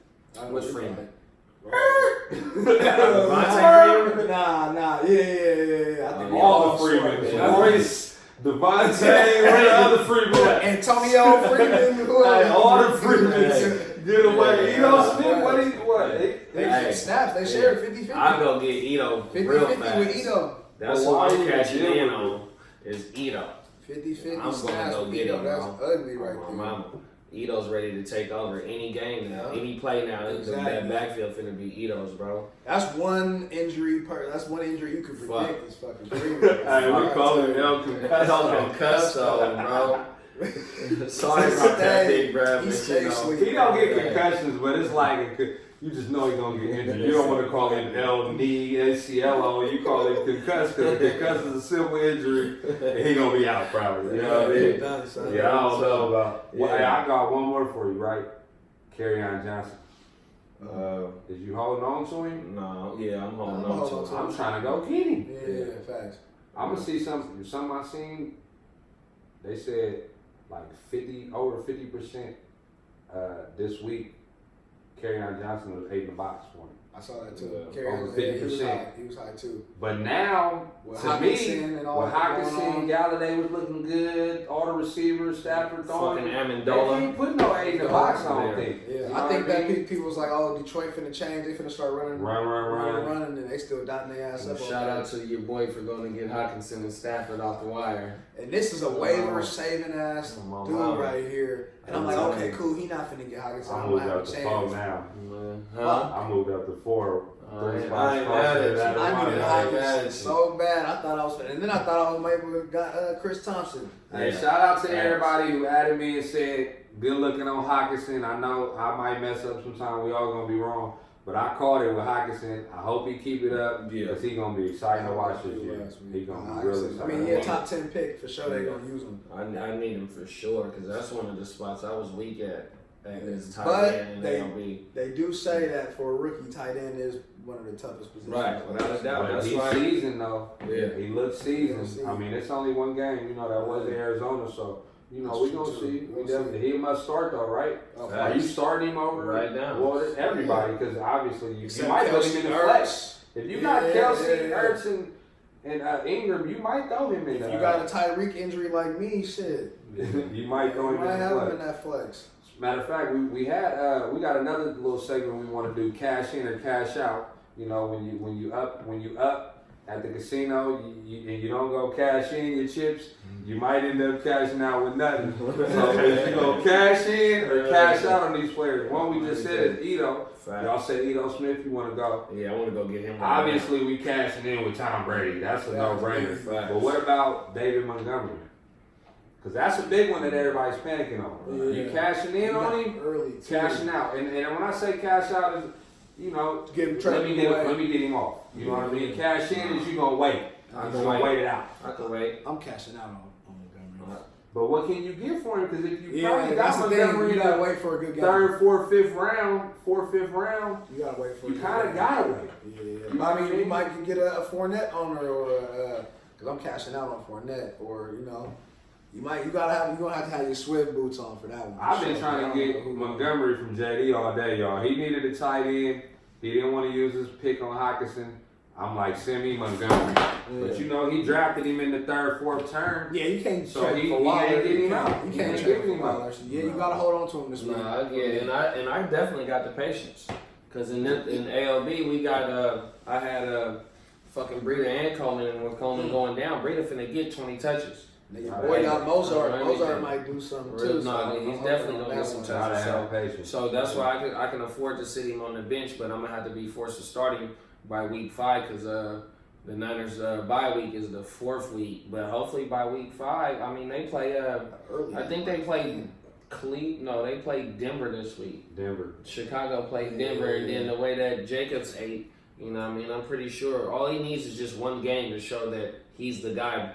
What's Freeman? Devontae? Nah. Yeah. I think all the Freeman. Royce, Devontae, where the other Freeman at? Antonio Freeman. Hey, all the Freemans Hey. get away. You know, Smith, Right. what? They Hey. snaps. They shared 50-50. I'll go get Ito 50-50 real fast. with Ito. That's Well, what why I'm you catching deal in with on is Ito. 50-50 I'm gonna snaps go with get Ito. him, That's bro. ugly right My there. mama. Ito's ready to take over any game now, Yeah. any play now. Exactly. That backfield finna be Ito's, bro. That's one injury. That's one injury you could Fuck. predict. Is fucking Freeman. Hey, we call him El Concusso, bro. Sorry about that, big bro. He But stays you know, sleep. He don't get concussions, but it's like you just know he's gonna get injured. You don't want to call him L knee ACLO. You call him concussed because concuss is a simple injury, and he gonna be out probably. You know what I mean? Done, son. Yeah, I don't know about. Yeah. Well, hey, I got one more for you, right? Kerryon Johnson. Is you holding on to him? No, yeah, I'm holding I'm on holding to on it. to I'm trying to go get him. Yeah, facts. I'm gonna see some I seen. They said like over 50% this week. Kerryon Johnson was 8 in the box for him. I saw that too. Yeah. Carry Over on, yeah, 50%. He was high too. But now, With to Hawkinson me, and all with that going Hawkinson, on. Galladay was looking good. All the receivers, Stafford throwing. Fucking They Amendola. ain't put no 8 in the box, I don't Yeah. think. Yeah, You know I think what that mean? people was like, oh, Detroit finna change. They finna start running, Run. and they still dotting their ass up. on Shout that. out to your boy for going to get Hawkinson and Stafford off the wire. And this is a waiver saving ass My dude mama. right here. And I'm like, I'm okay, telling you. cool. He not finna get Hawkinson. I I'm moved gonna have up a to 4 chance. now. Huh? I moved up to 4. I ain't spots mad closer at to you. that I one. needed Yeah, Hawkinson yeah. so bad. I thought I was finna. And then I thought I was maybe got Chris Thompson. Hey, Yeah. shout out to Thanks. everybody who added me and said, good looking on Hawkinson. I know I might mess up sometime. We all gonna be wrong. But I called it with Hawkinson. I hope he keep it up Yeah. because he gonna be exciting to watch this year. Last week. He gonna be Hawkinson. really I exciting. mean, he to a watch. top 10 pick for sure. They gonna use him. I need him for sure because that's one of the spots I was weak at. Is tight But end and they- MLB. They do say that for a rookie, tight end is one of the toughest positions. Right, without a doubt. But That's he's why. seasoned though. Yeah. He looks seasoned. Yeah, I mean, it's only one game. You know that was in Arizona, so you know we That's gonna true, see. too. We We'll definitely he must start though, right? Oh, Are you starting him over Right now? Well, everybody because obviously you Except might put him in the Kelsey flex. Ertz. If you got Yeah, Kelsey, yeah. Ertz, and Ingram, you might throw him in. If you got a Tyreek injury like me, shit, you might throw you him might in the have him flex. in that flex. Matter of fact, we got another little segment we want to do: cash in or cash out. You know, when you up at the casino, and you don't go cash in your chips, you might end up cashing out with nothing. So if you go cash in or cash out on these players, one we just said is Ito. Fact. Y'all said Ito Smith. You want to go? Yeah, I want to go get him. Obviously, we cashing in with Tom Brady. That's a no-brainer. Facts. But what about David Montgomery? Because that's a big one that everybody's panicking on. Yeah. You cashing in on him, early, cashing out. And when I say cash out, is you know, Get him let traded me away. get him off. You know what I mean? Cash in is you gonna wait. I You can gonna wait. wait it out. I can wait. I'm cashing out on Montgomery. But what can you get for him? Because if you Yeah, probably that's got the thing. Montgomery You in gotta the wait for a good game. third, fourth, fifth round, You gotta wait for. you kind of gotta wait. Yeah. But I mean, you might get a Fournette owner, or because I'm cashing out on Fournette, or you gonna have to have your Swift boots on for that one. I've been trying to get Montgomery from JD all day, y'all. He needed a tight end. He didn't want to use his pick on Hockenson. I'm like, send me Montgomery. But he drafted him in the third, fourth turn. Yeah, you can't So trade he for Waller. ain't getting him out. You He can't ain't trade giving for him out. Waller. Yeah, you gotta hold on to him this week. Nah, yeah, and I definitely got the patience. Cause in ALB we got I had fucking Breida and Coleman, and with Coleman going down, Breida finna get 20 touches. Your boy got Mozart. Right. Mozart might do something too. No, he's definitely gonna get some touches. Have patience. So that's why I can afford to sit him on the bench, but I'm gonna have to be forced to start him by week 5 because the Niners bye week is the 4th week. But hopefully by week 5, I mean they play. I think they play they played Denver this week. Denver. Chicago played Denver, and then the way that Jacobs ate, I'm pretty sure all he needs is just one game to show that he's the guy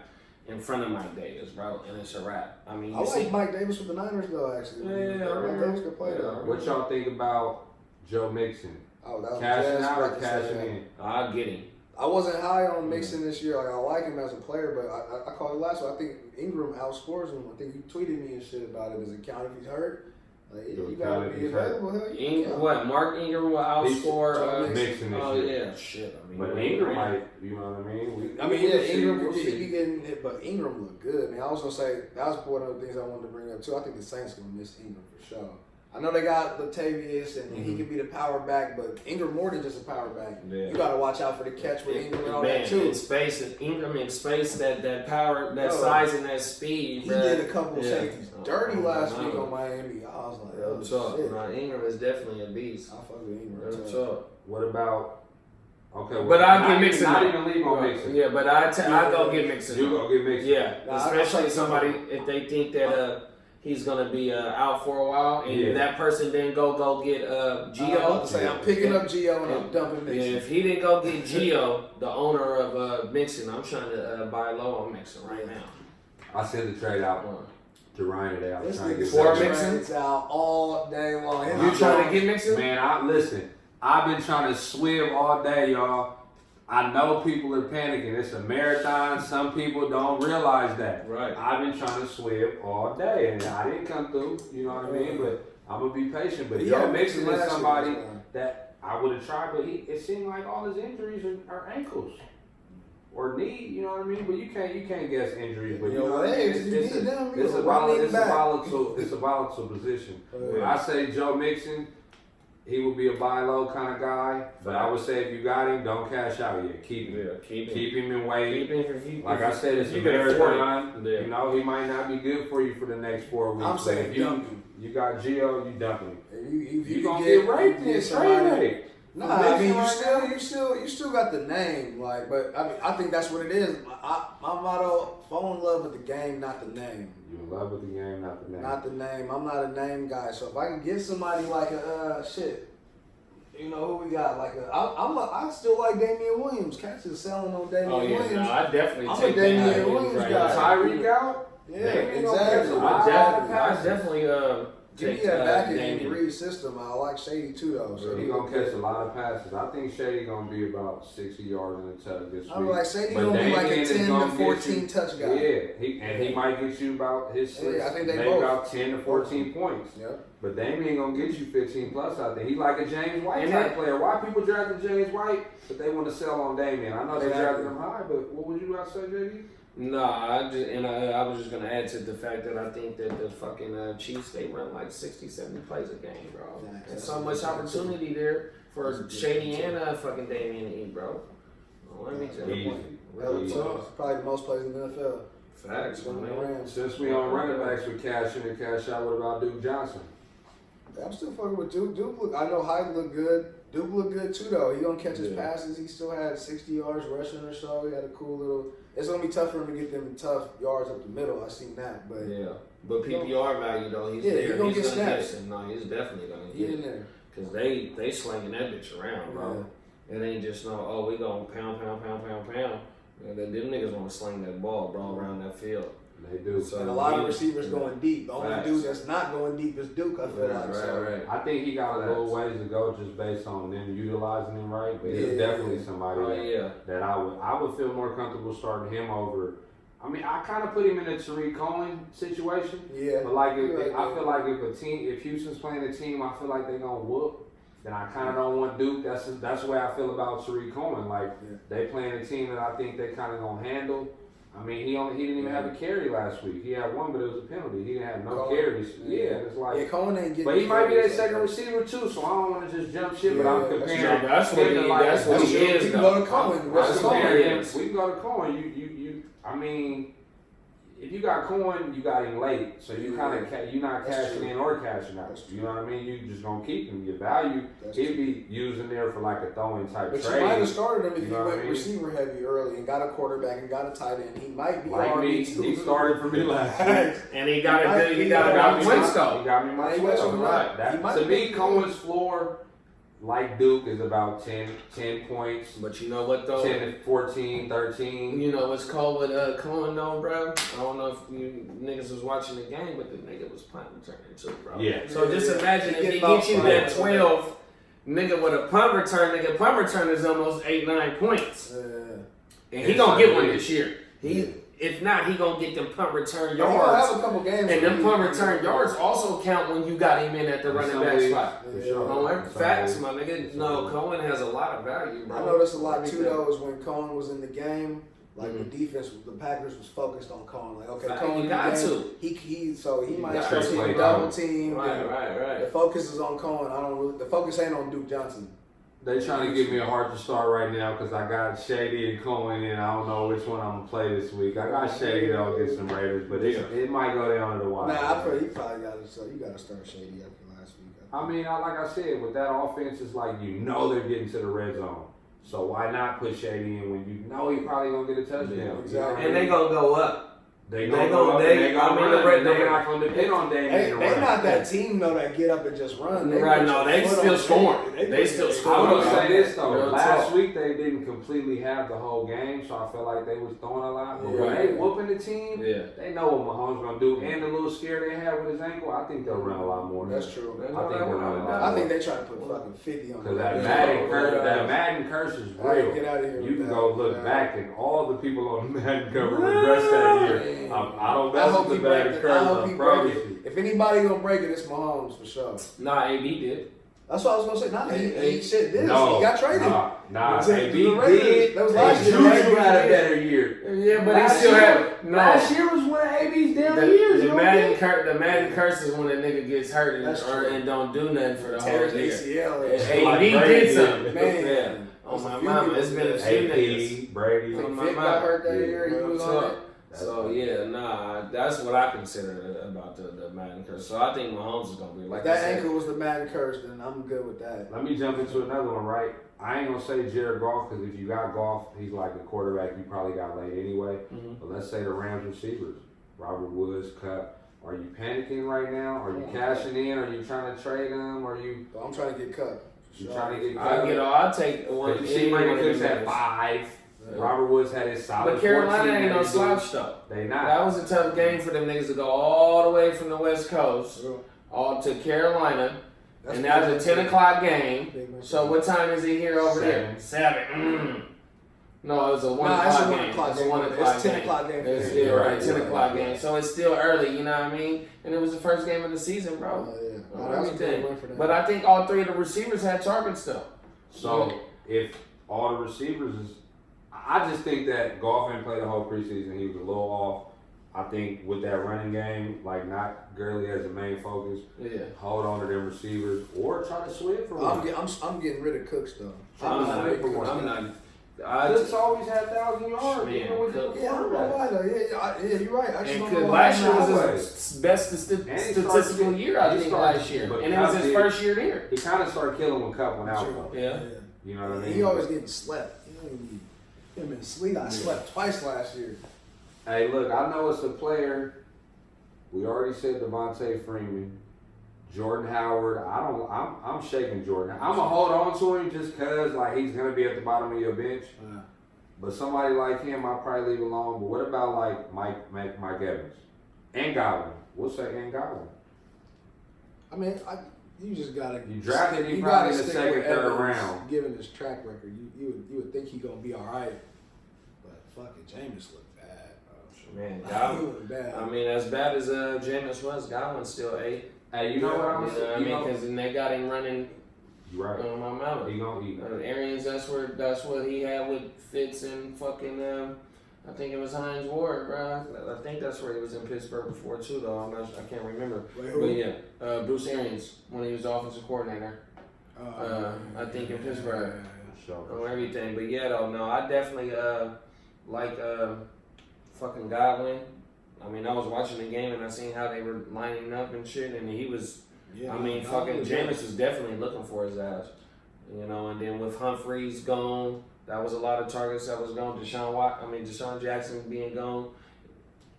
in front of Mike Davis, bro, and it's a wrap. I mean, I like Mike Davis with the Niners though, actually. Yeah, Mike Davis could play though. What y'all think about Joe Mixon? Oh, that was Cashing just out or about to say cashing that. in? I'll get him. I wasn't high on Mixon this year. Like I like him as a player, but I called it last one. I think Ingram outscores him. I think you tweeted me and shit about it. Does it count if he's hurt? Like, yeah, you gotta be available. Hell, you can count. Mark Ingram will outscore Mixon this oh year. yeah, shit. I mean, But Ingram might, you know what I mean? Ingram we'll he see. be getting hit, but Ingram looked good, man. I was gonna say that was one of the things I wanted to bring up too. I think the Saints gonna miss Ingram for sure. I know they got Latavius and he can be the power back, but Ingram more than just a power back. Yeah. You gotta watch out for the catch with Ingram and all Man, that too. in space, Ingram in space, that power, that size, and that speed. He bro. did a couple safeties dirty last week no. on Miami. I was like, Real oh talk. shit. No, Ingram is definitely a beast. I fuck with Ingram. Real too. talk. What about, okay, But I'll get Mixon. Not even leave on Mixon. Yeah, but I go get Mixon. You go get Mixon. Yeah, Nah, especially I somebody if they think that he's gonna be out for a while, and that person then go get Gio. I'm picking up Gio and I'm dumping Mixon. Yeah, if he didn't go get Gio, the owner of Mixon, I'm trying to buy low on Mixon right now. I sent the trade out to Ryan today. I was This trying to nigga get For said Mixon? trades out all day long. You trying to get Mixon? Man, listen, I've been trying to swim all day, y'all. I know people are panicking. It's a marathon. Some people don't realize that. Right. I've been trying to swim all day, and I didn't come through. You know what I mean? But I'm gonna be patient. But Joe Mixon is somebody that I would have tried, but it seemed like all his injuries are ankles or knee. You know what I mean? But you can't guess injuries. But you know what I mean? It's a volatile position. I say Joe Mixon. He would be a buy low kind of guy, but I would say if you got him, don't cash out yet. Keep him. Yeah, Keep him and wait. Like I said, it's a you can marathon. Yeah. You know, he might not be good for you for the next 4 weeks. I'm saying if you got Gio, you dump him. If You gonna get raped in trade rate. Nah, I mean you still got the name, like, but I mean I think that's what it is. My motto: fall in love with the game, not the name. You in love with the game, not the name. Not the name. I'm not a name guy, so if I can get somebody like you know who we got? Like I still like Damian Williams. Cats is selling on Damian Williams. No, I definitely I'm take a Damian Damian Williams right guy. now. Tyreek out? Yeah, Damian exactly. I definitely Give me take that back in Damian. the Reed system. I like Shady too, though. So He gonna catch a lot of passes. I think Shady gonna be about 60 yards in the touch this week. I'm like Shady But gonna be like a Damian is 10 to gonna get 14 you- touch guy. Yeah, he might get you about his six, Yeah, I think they maybe both. about 10 to 14 points. Yep. But Damian gonna get you 15 plus out there. He like a James White And type that- player. Why people drafted James White, but they want to sell on Damian? I know they Exactly. drafted him high, but what would you about to say, JD? No, I was just gonna add to the fact that I think that the fucking Chiefs, they run like 60, 70 plays a game, bro. Yeah, There's so much opportunity there for Shady and fucking Damian to eat, bro. Well, let me tell you. Easy. Probably the most plays in the NFL. Facts, One of the man. Rams. Since we on running backs with cash in and cash out, what about Duke Johnson? I'm still fucking with Duke. I know Hyde looked good. Duke looked good too, though. He gonna catch his Yeah. passes. He still had 60 yards rushing or so. He had a cool little. It's gonna be tough for him to get them tough yards up the middle. I seen that, but Yeah, but PPR value though, he's Yeah, there. he gonna He's get gonna snaps. get some. No, he's definitely gonna he get in it. there. Cause they slinging that bitch around, bro. It ain't just we gonna pound. And then them niggas wanna sling that ball, bro, around that field. They do. So, And a lot of receivers going deep. The only Facts. dude that's not going deep is Duke, I feel like. So. I think he got a little ways to go just based on them utilizing him right. But he's definitely somebody that I would feel more comfortable starting him over. I mean, I kind of put him in a Tariq Cohen situation. Yeah. But like, I feel like if Houston's playing a team, I feel like they're gonna whoop. Then I kind of don't want Duke. That's the way I feel about Tariq Cohen. Like they playing a team that I think they kind of gonna handle. I mean, he didn't even have a carry last week. He had one, but it was a penalty. He didn't have no Cohen. carries. It's like Cohen ain't getting. But he might be that second receiver too. So I don't want to just jump shit. But I'm comparing. That's what he is. We can go to Cohen. We can go to Cohen. You. I mean, if you got Cohen, you got him late. So you kind of you're not cashing in or cashing out. You know what I mean? You just gonna keep him. Your value, he'd be using there for like a throw-in type trade. But you might have started him if you went mean? receiver heavy early and got a quarterback and got a tight end. He might be like me. He started for me last week, and he got a good. He got a good win score. He got me my 12. Right. To me, Cohen's floor, like Duke, is about 10 points. But you know what though? 10 to 14, 13. You know what's cold with Cohen though, bro? I don't know if you niggas was watching the game, but the nigga was punt returning too, bro. Yeah. So just imagine if he gets you that 12, nigga with a punt return, punt return is almost 8-9 points. And he gonna get one this year. If not, he gonna get them punt return yards. Have a couple games and them punt return yards also count when you got him in at the running back spot. For sure. No, facts, my nigga. No, Cohen has a lot of value, bro. I noticed a lot too though is when Cohen was in the game. Like the defense, the Packers was focused on Cohen. Like, okay, Cohen, you got to. He might got try to to double team. Right. The focus is on Cohen. The focus ain't on Duke Johnson. They trying to give me a Heart2Start right now because I got Shady and Cohen and I don't know which one I'm gonna play this week. I got Shady though against some Raiders, but it might go down to the wire. Nah, you probably got to. So you got to start Shady after last week. I mean, like I said, with that offense, it's like they're getting to the red zone. So why not put Shady in when you know he probably gonna get a touchdown? Exactly. And they gonna go up. They're not gonna depend on Damian. They not that team though that get up and just run. They still scoring. They still scoring. I will say this though. Last week they didn't completely have the whole game, so I felt like they was throwing a lot. But when they whooping the team, they know what Mahomes gonna do. And the little scare they had with his ankle, I think they'll run a lot more. That's true. I think they try to put fucking 50 on. Because that Madden curse is real. Get out of here. You can go look back and all the people on the Madden cover regress that year. I don't mess with the Madden curse. I promise you. If anybody gonna break it, it's Mahomes for sure. Nah, AB did. That's what I was gonna say. Nah, he shit did. No, he got traded. Nah, AB did. That was last year. Juju had a better year. Yeah, but he still had. No. Last year was one of AB's down years. The Madden curse is when a nigga gets hurt and don't do nothing for the whole year. ACL. AB did something. Man. On my mama, it's been a few niggas. Brady. Vic got hurt that year. He was on it. So that's what I consider about the Madden curse. So I think Mahomes is gonna be like that. Ankle was the Madden curse, then I'm good with that. Let me jump into another one, right? I ain't gonna say Jared Goff because if you got Goff, he's like a quarterback you probably got late anyway. But let's say the Rams receivers, Robert Woods, Cup. Are you panicking right now? Are you cashing in? Are you trying to trade them? Are you? I'm trying to get cut. You trying to get cut? I'll take one. You see, Brandon Cooks had 5. Robert Woods had his solid. But Carolina ain't no slouch though. They not. That was a tough game for them niggas to go all the way from the West Coast all to Carolina. And that was a 10 o'clock game. So what time is it here over there? 7. No, it was a 1 o'clock game. It's a 1 o'clock game. It's 10 o'clock game. It's still right, 10 o'clock game. So it's still early, you know what I mean? And it was the first game of the season, bro. But I think all 3 of the receivers had targets though. So if all the receivers is, I just think that Goff ain't played the whole preseason. He was a little off. I think with that running game, like not Gurley as the main focus. Hold on to them receivers or try to swing for one. I'm getting rid of Cooks though. I'm not. Cooks always had 1,000 yards. Even with the quarterback. Yeah, you're right. And last year was his best statistical year, I think, last year. And it was his first year there. He kind of started killing when Cup went out. Yeah. You know what I mean? He always getting slept. Him in sleep. I slept twice last year. Hey, look, I know it's a player. We already said Devontae Freeman, Jordan Howard. I'm shaking Jordan. I'm gonna hold on to him just cause like he's gonna be at the bottom of your bench. but somebody like him, I'll probably leave alone. But what about like Mike Evans and Godwin? We'll say and Godwin. I mean, you just gotta. You drafted him you probably gotta in the stick second, with third Evans, round. Given his track record, you would think he gonna be all right. But fucking Jameis looked bad, bro. Man, He Godwin. looked bad. I mean, as bad as Jameis was, Godwin's still 8. Hey, you know what I'm You know what I saying? mean? Because they got him running You right. on my mountain. He gonna eat. Arians, that's what he had with Fitz and fucking I think it was Hines Ward, bro. I think that's where he was in Pittsburgh before too, though. I can't remember. Wait, But yeah, Bruce Arians when he was offensive coordinator. I think in Pittsburgh on everything. But yeah, though, no, I definitely like fucking Godwin. I mean, I was watching the game and I seen how they were lining up and shit, and he was. Yeah, I mean, fucking Jameis was definitely looking for his ass, you know. And then with Humphreys gone, that was a lot of targets that was gone. Deshaun Jackson being gone,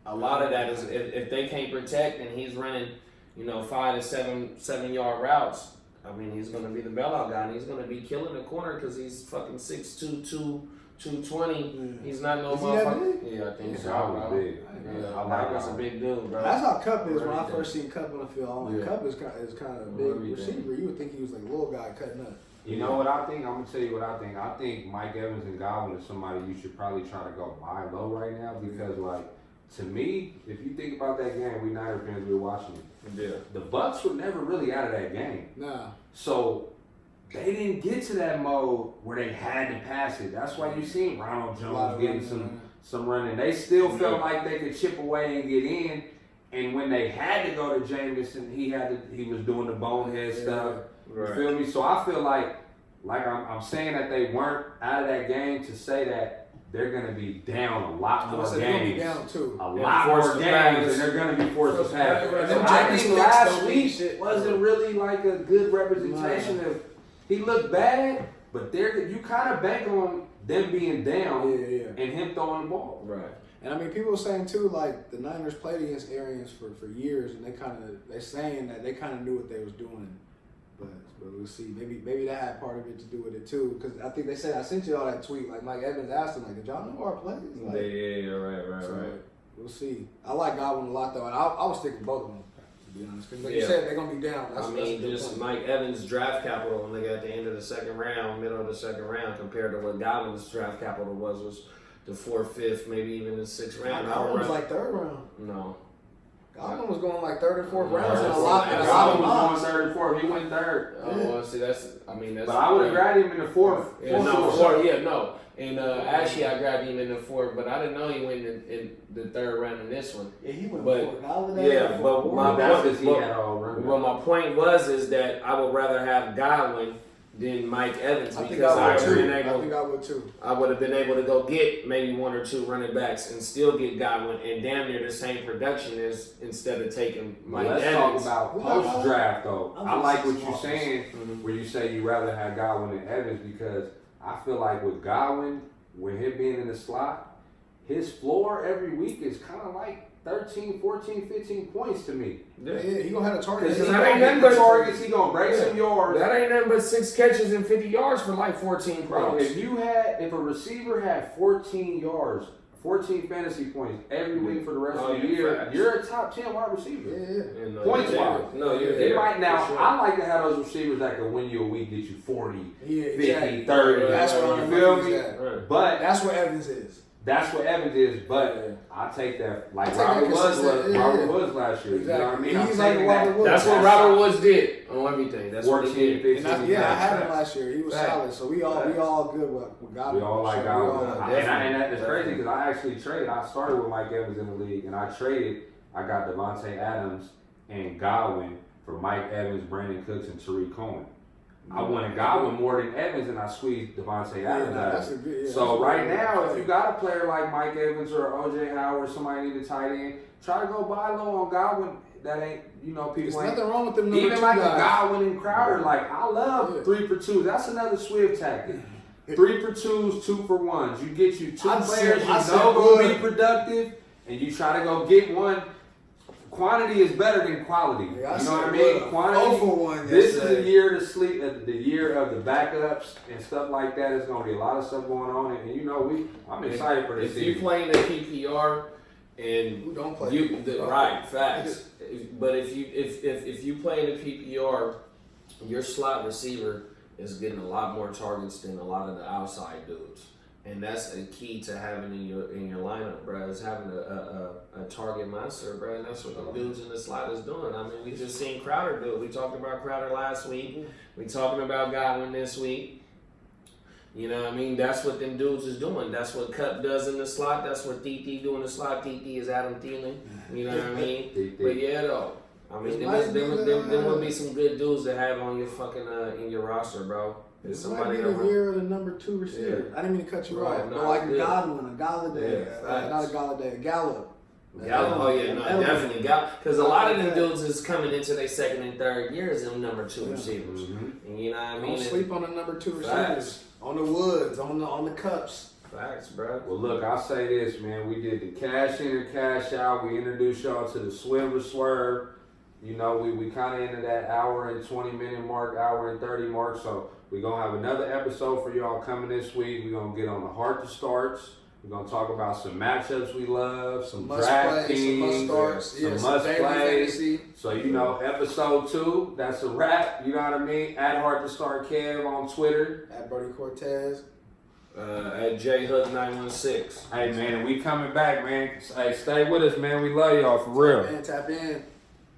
a lot of that is if they can't protect and he's running, 5 to 7 yard routes. I mean, he's gonna be the bailout guy and he's gonna be killing the corner because he's fucking 6'2", 220. Yeah. He's not no Is he that motherfucker. big? Yeah, I think Yeah, so, Godwin's bro. big. Yeah, I like Godwin's a Godwin. big dude, bro. That's how Cup is. When I Everything. first seen Cup on the field, I'm like, Yeah. Cup is kind of a big Everything. receiver. You would think he was like a little guy cutting up. You know what I think? I'm gonna tell you what I think. I think Mike Evans and Godwin is somebody you should probably try to go buy low right now because, like, to me, if you think about that game, we Niner fans, we were watching it. Yeah. The Bucks were never really out of that game, Nah. so they didn't get to that mode where they had to pass it. That's why you seen Ronald A lot Jones of getting running. some running. They still felt like they could chip away and get in. And when they had to go to Jameson, he was doing the bonehead stuff. You Right. feel me? So I feel like I'm saying that they weren't out of that game to say that they're gonna be down a lot more They're gonna be games. down too. A Yeah, lot forced more to games, pass. and they're gonna be forced to pass. Right, right. So Them I Jameis think sticks last don't mean week shit. wasn't really like a good representation of. He looked bad, but you kind of bank on them being down Yeah. and him throwing the ball. Right. And I mean, people were saying too, like the Niners played against Arians for years, and they're saying that they kind of knew what they was doing, but we'll see. Maybe that had part of it to do with it too, because I think they said I sent you all that tweet. Like Mike Evans asked him, like, did y'all know our plays? Like, Yeah, right. so we'll see. I like Godwin a lot though, and I would stick with both of them to be honest, because like you Yeah. said, they're gonna be down. That's I a mean, good just point. Mike Evans' draft capital when they got at the end of the second round, middle of the second round, compared to what Godwin's draft capital was the 4th, 5th, maybe even the 6th round. Godwin was like third round. No. Godwin was going like third and fourth Yeah, rounds, and a that's- lot that's of Godwin mocks. was going third and fourth. He went third. Oh, well, see, that's. But I would have grabbed him in the fourth. Yeah, no, fourth, yeah, no. And actually, I grabbed him in the 4th, but I didn't know he went in the 3rd round in this one. Yeah, he went But- before Galladay. yeah, before but Ward. my- That's because he Well, had all running. Well, my point is that I would rather have Godwin than Mike Evans I think because I I would would too. been I able. think I would too. I would have been able to go get maybe 1 or 2 running backs and still get Godwin and damn near the same production as instead of taking Mike Let's Evans. talk about Well, post draft though. I'm I like just what you're small. saying Mhm. where you say you rather have Godwin than Evans because I feel like with Godwin, with him being in the slot, his floor every week is kind of like 13, 14, 15 points to me. Yeah, he gonna have a target. Because Because he that gonna ain't get nothing the but- targets, he gonna break some yards. That ain't nothing but 6 catches and 50 yards for like 14 Bro, points. if a receiver had 14 yards, 14 fantasy points every week for the rest Oh, of the yeah, year, facts. you're a top 10 wide receiver. Yeah. And, Points you're wise. there. No, you're It there. might now. For sure. I like to have those receivers that can win you a week, get you 40, Yeah, 50, exactly. 30. That's what You I'm feel me? Right. But That's what Evans is. that's what Evans is. But Yeah. I take that like I take that Robert was consistent, yeah, Robert yeah. was last year. You know what I Exactly. mean? I'm He's like taking Robert that. Woods. That's what Robert Woods did on everything. That's what he 14, did. 15. And I had him Facts. last year. He was Facts. solid. So we all good with Godwin. We all like So Godwin. all Godwin. like And that's crazy Definitely. because I actually traded. I started with Mike Evans in the league, and I traded. I got Devontae Adams and Godwin for Mike Evans, Brandon Cooks, and Tariq Cohen. I wanted Godwin more than Evans, and I squeezed Devontae Adams out. that's a good. Yeah, So that's a right good now, play. if you got a player like Mike Evans or OJ Howard, somebody need a tight end, try to go buy low on Godwin. That ain't, There's people ain't. nothing wrong with them number Even two like a guys. Godwin and Crowder, like I love Yeah. 3 for 2s. That's another Swift tactic. 3 for 2s, 2 for 1s. You get you 2 I players said you know gonna Wood. be productive, and you try to go get one quantity is better than quality. Yeah, you know what I said mean? what? Quantity. 0 for 1 This is yesterday. the year to sleep. The year of the backups and stuff like that. There's gonna be a lot of stuff going on, and you know I'm excited for this If you season. playing the PPR and Who don't play? right, facts. But if you play in the PPR, your slot receiver is getting a lot more targets than a lot of the outside dudes. And that's a key to having in your lineup, bro. Is having a target monster, bro. And that's what the dudes in the slot is doing. I mean, we just seen Crowder do it. We talked about Crowder last week. We talking about Godwin this week. You know what I mean? That's what them dudes is doing. That's what Cup does in the slot. That's what TT do in the slot. TT is Adam Thielen. You know what I mean? But yeah, though. I mean, there would be some good dudes to have on your fucking in your roster, bro. This There's might be the year of the number 2 receiver. I didn't mean to cut you Right, off. no, But like it's a good. Godwin, a Galladay, Yeah, not a Galladay, a Gallup. Gallup, oh yeah, no, definitely Gallup. Because a lot of them dudes is coming into their second and third years in number 2 receivers. And you know what I mean? Don't sleep on the number 2 receivers. Facts. On the Woods, on the Cups. Facts, bro. Well, look, I'll say this, man. We did the cash in and cash out. We introduced y'all to the swim or swerve. You know, we kind of into that hour and 20-minute mark, hour and 30 mark. So we're going to have another episode for y'all coming this week. We're going to get on the Heart2Starts. We're going to talk about some matchups we love, some draft teams, some must plays. So, you know, episode 2, that's a wrap. You know what I mean? At Heart2Start Kev on Twitter. At Brody Cortez. At JHook916. Hey, man, we coming back, man. Hey, stay with us, man. We love y'all for real. Tap in.